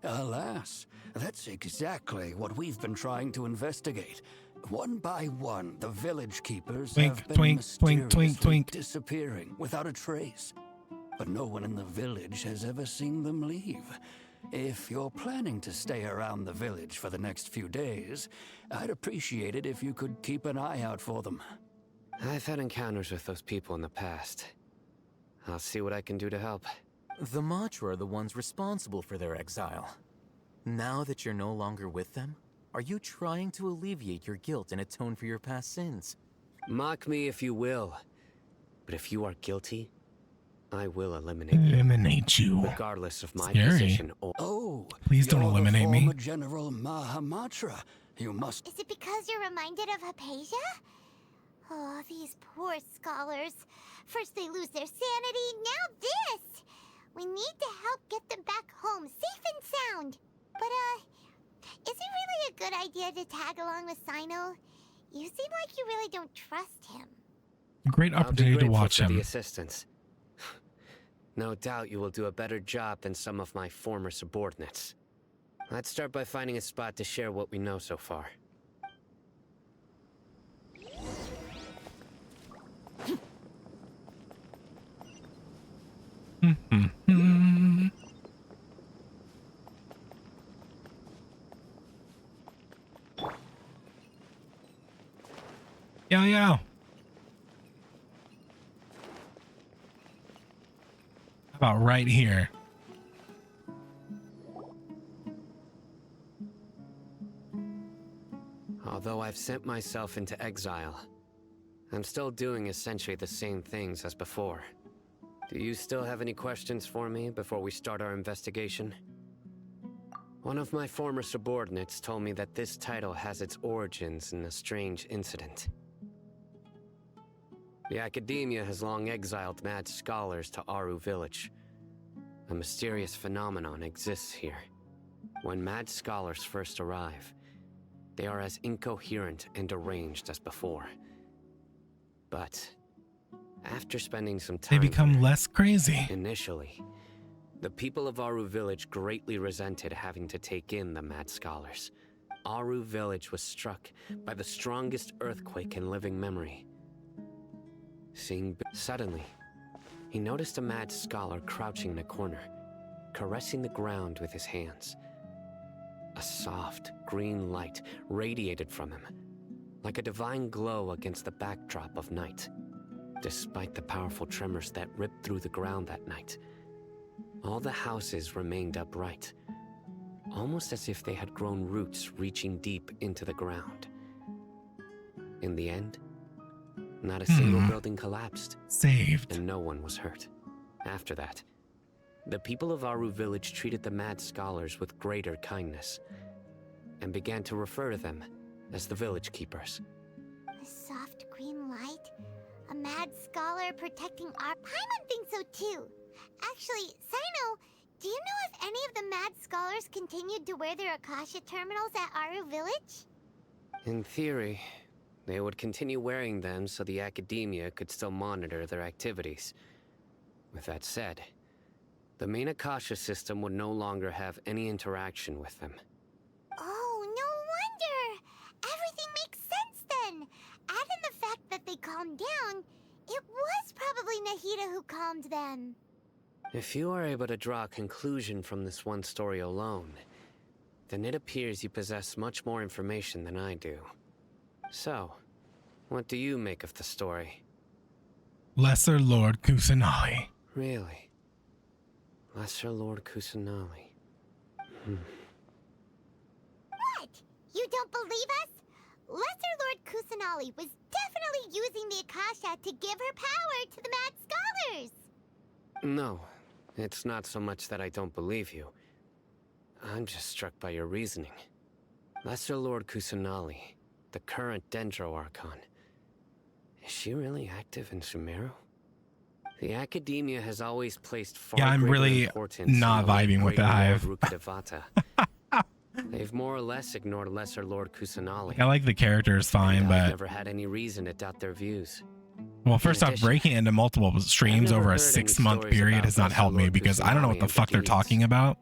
Alas, that's exactly what we've been trying to investigate. One by one, the village keepers have been mysteriously disappearing without a trace. But no one in the village has ever seen them leave. If you're planning to stay around the village for the next few days, I'd appreciate it if you could keep an eye out for them. I've had encounters with those people in the past. I'll see what I can do to help. The Matra are the ones responsible for their exile. Now that you're no longer with them, are you trying to alleviate your guilt and atone for your past sins? Mock me if you will, but if you are guilty, I will eliminate you. Eliminate you. Regardless of my Scary. position or... Oh, please don't eliminate me. Former General Mahamatra. You must... Is it because you're reminded of Hypatia? Oh, these poor scholars. First they lose their sanity, now this! We need to help get them back home, safe and sound. But, is it really a good idea to tag along with Sino? You seem like you really don't trust him. Great opportunity to watch for the him. assistance. No doubt you will do a better job than some of my former subordinates. Let's start by finding a spot to share what we know so far. Yeah. How about right here? Although I've sent myself into exile, I'm still doing essentially the same things as before. Do you still have any questions for me before we start our investigation? One of my former subordinates told me that this title has its origins in a strange incident. The academia has long exiled mad scholars to Aru Village. A mysterious phenomenon exists here. When mad scholars first arrive, they are as incoherent and deranged as before. But after spending some time, They become less crazy. Initially, the people of Aru Village greatly resented having to take in the mad scholars. Aru Village was struck by the strongest earthquake in living memory. Suddenly, he noticed a mad scholar crouching in a corner, caressing the ground with his hands. A soft, green light radiated from him, like a divine glow against the backdrop of night. Despite the powerful tremors that ripped through the ground that night, all the houses remained upright, almost as if they had grown roots reaching deep into the ground. In the end, Not a single building collapsed. Saved. And no one was hurt. After that, the people of Aru village treated the mad scholars with greater kindness, and began to refer to them as the village keepers. A soft green light? A mad scholar protecting our... Paimon thinks so too. Actually, Sino, do you know if any of the mad scholars continued to wear their Akasha terminals at Aru village? In theory, they would continue wearing them so the academia could still monitor their activities. With that said, the main Akasha system would no longer have any interaction with them. Oh, no wonder! Everything makes sense then! Add in the fact that they calmed down, it was probably Nahida who calmed them. If you are able to draw a conclusion from this one story alone, then it appears you possess much more information than I do. So, what do you make of the story? Lesser Lord Kusanali. Really? Lesser Lord Kusanali. What? You don't believe us? Lesser Lord Kusanali was definitely using the Akasha to give her power to the mad scholars! No, it's not so much that I don't believe you. I'm just struck by your reasoning. Lesser Lord Kusanali, the current Dendro Archon. Is she really active in Sumeru? The academia has always placed far I'm greater really importance not on the late vibing with the great Hive. Lord Rukkhadevata. They've more or less ignored Lesser Lord Kusanali. I like the characters fine, I've but never had any reason to doubt their views. well, first In off, addition, breaking into multiple streams I've never over a heard any 6-month stories period about has not Lesser helped me Lord because I don't know what the Kusanali fuck they're and her talking about.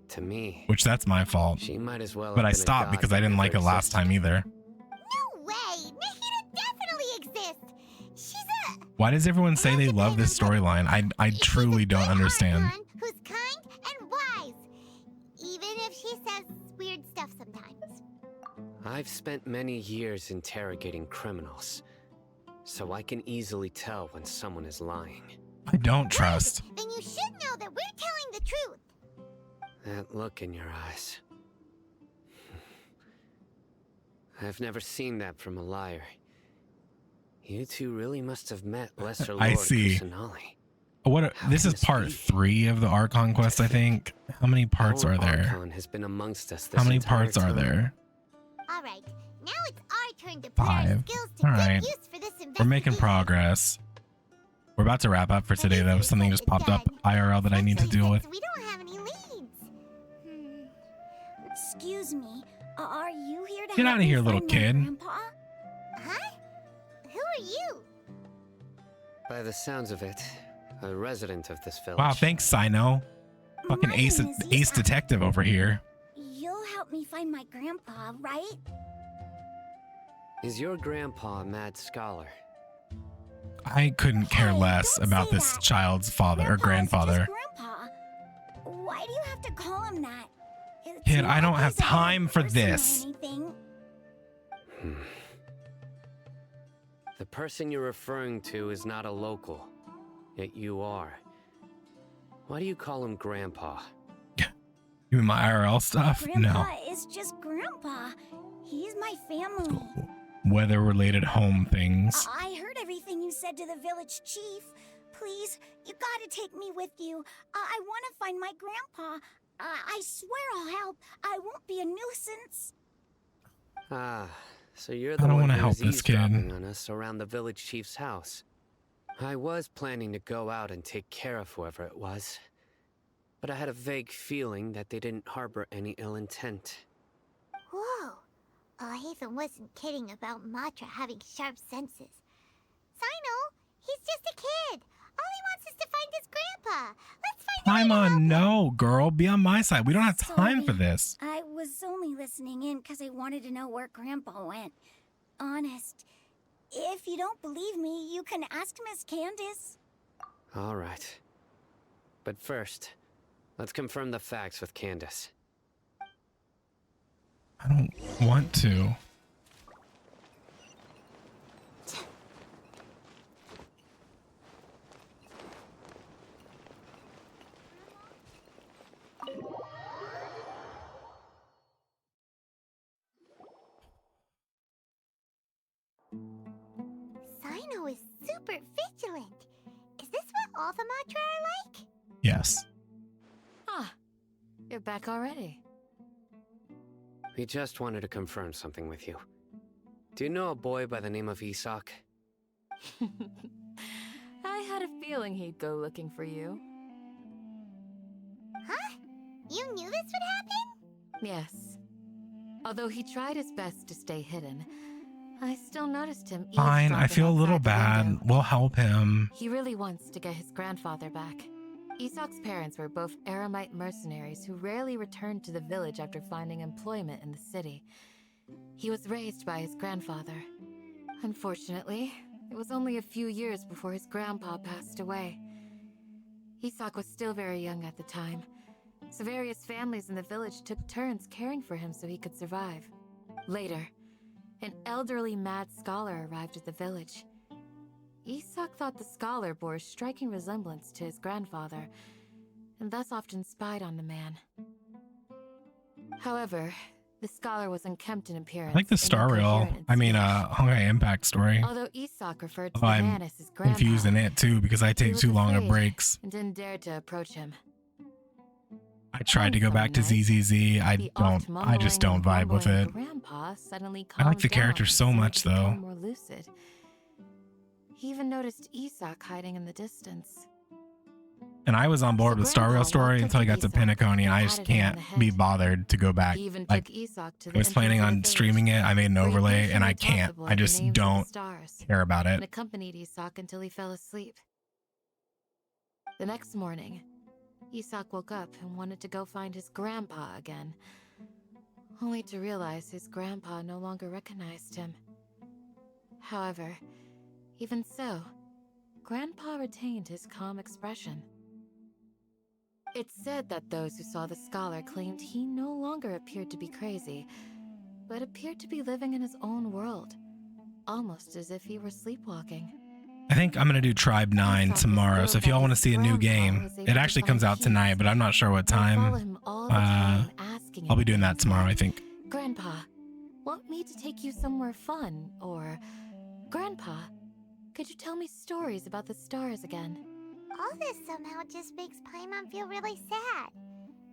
To me, Which that's my fault. she might as well But have I been a stopped god because that I didn't like never it last existed. time either. No way! Nahida definitely exists! She's a... Why does everyone say they love this storyline? I truly don't understand. Archon who's kind and wise, even if she says weird stuff sometimes. I've spent many years interrogating criminals, so I can easily tell when someone is lying. I don't trust. Then you should know that we're telling the truth. That look in your eyes. I've never seen that from a liar. You two really must have met Lesser Lord I see. Kusanali. What? This is can this part be? 3 of the Archon quest, I think. How many parts Our are there? Archon has been amongst us this How many entire parts are time. there? Alright, now it's our turn to put our 5. skills to All good right. use for this We're making investigation. progress. We're about to wrap up for today, though. Something just popped up IRL that I need to deal with. We don't have any leads. Excuse me, are you here to Get help out of me here, little find my kid. grandpa? Huh? Who are you? By the sounds of it, a resident of this village. Wow, thanks, Sino. Fucking My ace, name is ace Yisa. detective over here. You'll help me find my grandpa, right? Is your grandpa a mad scholar? I couldn't care Hey, less don't about say this that. child's father or Grandpa's grandfather. just Grandpa. Why do you have to call him that? It's Kid, not I don't like have he's a bad time for person or this. anything. The person you're referring to is not a local, yet you are. Why do you call him Grandpa? You mean my IRL stuff? Grandpa No. is just Grandpa. He's my family. Weather-related home things. I heard everything you said to the village chief. Please, you gotta take me with you. I want to find my grandpa. I swear I'll help. I won't be a nuisance. Ah, so you're I the don't one wanna who help was this kid. eavesdropping on us around the village chief's house. I was planning to go out and take care of whoever it was, but I had a vague feeling that they didn't harbor any ill intent. Whoa. Haven wasn't kidding about Matra having sharp senses. Sino, he's just a kid. All he wants is to find his grandpa. Let's find out. Paimon, no, girl. Be on my side. We don't have time for this. I was only listening in because I wanted to know where Grandpa went. Honest. If you don't believe me, you can ask Miss Candace. All right. But first, let's confirm the facts with Candace. I don't want to. Sino, super vigilant. Is this what all the Matra are like? Yes. Ah, you're back already. We just wanted to confirm something with you. Do you know a boy by the name of Isak? I had a feeling he'd go looking for you. Huh? You knew this would happen? Yes. Although he tried his best to stay hidden, I still noticed him Fine, I eavesdropping feel a little outside the bad. window. We'll help him. He really wants to get his grandfather back. Isak's parents were both Aramite mercenaries who rarely returned to the village after finding employment in the city. He was raised by his grandfather. Unfortunately, it was only a few years before his grandpa passed away. Isak was still very young at the time, so various families in the village took turns caring for him so he could survive. Later, an elderly mad scholar arrived at the village. Isak thought the scholar bore a striking resemblance to his grandfather, and thus often spied on the man. However, the scholar was unkempt in appearance. I like the Star Rail. I mean, Honkai Impact story. Although Isak referred to the I'm man as his grandpa, confused in it too because I he take was too long at afraid breaks. and didn't dare to approach him. I tried to go back to ZZZ. I just don't vibe with it. Grandpa suddenly I like the calmed down character and so seemed much to become though. more lucid. He even noticed Isak hiding in the distance. And I was on board with Star Rail story until I got to Pinnaconey. I just can't be bothered to go back. He even Like, took Isak to I the was planning entrance of on the village, streaming it. I made an where he overlay and I patiently can't. talked I about the just names of the don't stars, care about and it. accompanied Isak until he fell asleep. The next morning, Isak woke up and wanted to go find his grandpa again, only to realize his grandpa no longer recognized him. However, even so, Grandpa retained his calm expression. It's said that those who saw the scholar claimed he no longer appeared to be crazy, but appeared to be living in his own world, almost as if he were sleepwalking. I think I'm going to do Tribe 9 tomorrow. So if y'all want to see a new game, it actually comes out tonight, but I'm not sure what time. I'll be doing that tomorrow, I think. Grandpa, want me to take you somewhere fun? Or, Grandpa, could you tell me stories about the stars again? All this somehow just makes Paimon feel really sad.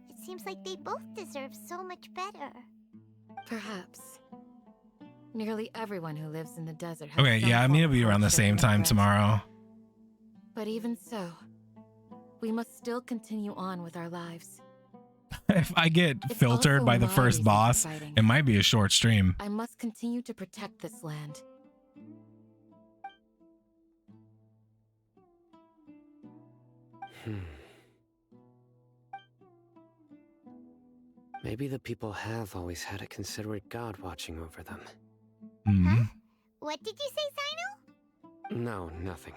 It seems like they both deserve so much better. Perhaps. Nearly everyone who lives in the desert has Okay, yeah, I'm going to be around the same time tomorrow. But even so, we must still continue on with our lives. If I get filtered by the first boss, it might be a short stream. I must continue to protect this land. Maybe the people have always had a considerate god watching over them. Hmm. What did you say, Sino? No, nothing.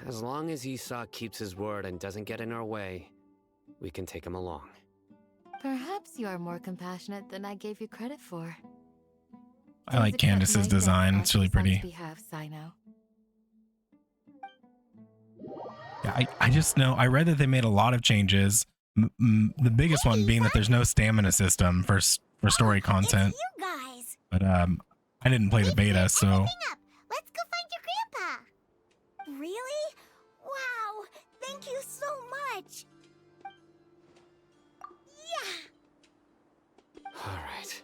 As long as Isak keeps his word and doesn't get in our way, we can take him along. Perhaps you are more compassionate than I gave you credit for. I like Candace's design. It's really pretty. Yeah, I just know, I read that they made a lot of changes. The biggest one being that there's no stamina system for story content. You guys. But I didn't play the beta, so Let's go find your grandpa. Really? Wow! Thank you so much! Yeah! Alright.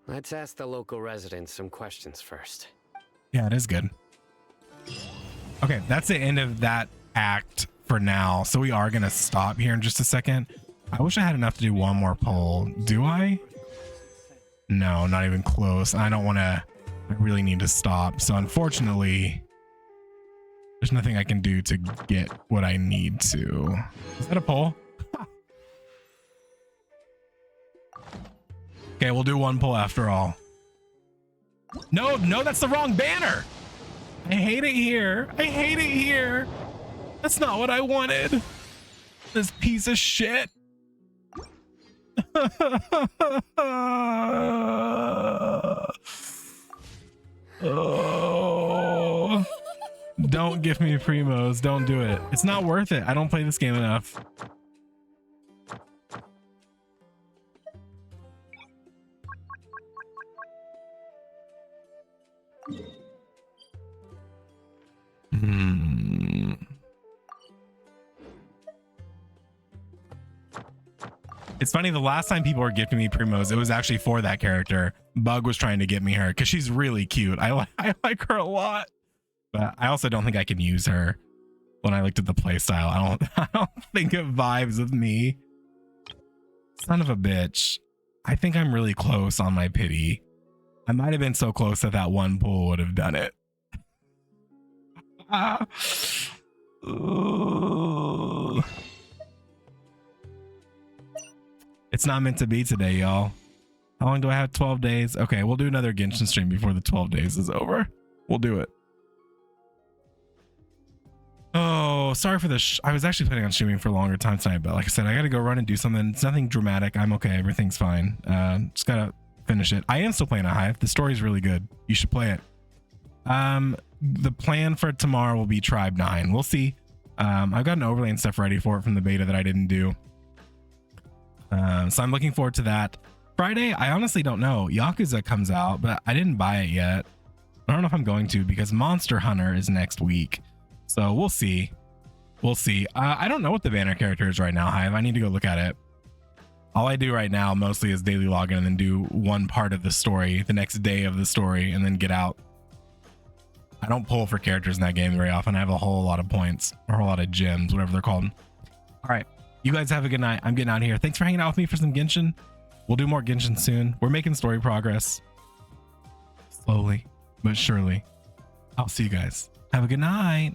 Let's ask the local residents some questions first. yeah, it is good. Okay, that's the end of that act for now. So we are gonna stop here in just a second. I wish I had enough to do one more poll. Do I? No, not even close. I don't want to. I really need to stop. So unfortunately, there's nothing I can do to get what I need to. Is that a poll? Okay, we'll do one poll after all. No, that's the wrong banner. I hate it here. I hate it here. That's not what I wanted. This piece of shit. Oh. Don't give me primos. Don't do it. It's not worth it. I don't play this game enough. It's funny, the last time people were gifting me primos, it was actually for that character. Bug was trying to get me her because she's really cute. I like her a lot, but I also don't think I can use her. When I looked at the playstyle, I don't think it vibes with me. Son of a bitch. I think I'm really close on my pity. I might have been so close that that one pull would have done it. It's not meant to be today, y'all. How long do I have? 12 days? Okay, we'll do another Genshin stream before the 12 days is over. We'll do it. Oh, sorry for the I was actually planning on streaming for a longer time tonight, but like I said, I gotta go run and do something. It's nothing dramatic. I'm okay. Everything's fine. Just gotta finish it. I am still playing a Hive. The story's really good. You should play it. The plan for tomorrow will be Tribe 9. We'll see. I've got an overlay and stuff ready for it from the beta that I didn't do. So I'm looking forward to that. Friday, I honestly don't know. Yakuza comes out, but I didn't buy it yet. I don't know if I'm going to because Monster Hunter is next week. So we'll see. We'll see. I don't know what the banner character is right now, Hive. I need to go look at it. All I do right now mostly is daily login and then do one part of the story, the next day of the story, and then get out. I don't pull for characters in that game very often. I have a whole lot of points or a whole lot of gems, whatever they're called. All right. You guys have a good night. I'm getting out of here. Thanks for hanging out with me for some Genshin. We'll do more Genshin soon. We're making story progress. Slowly, but surely. I'll see you guys. Have a good night.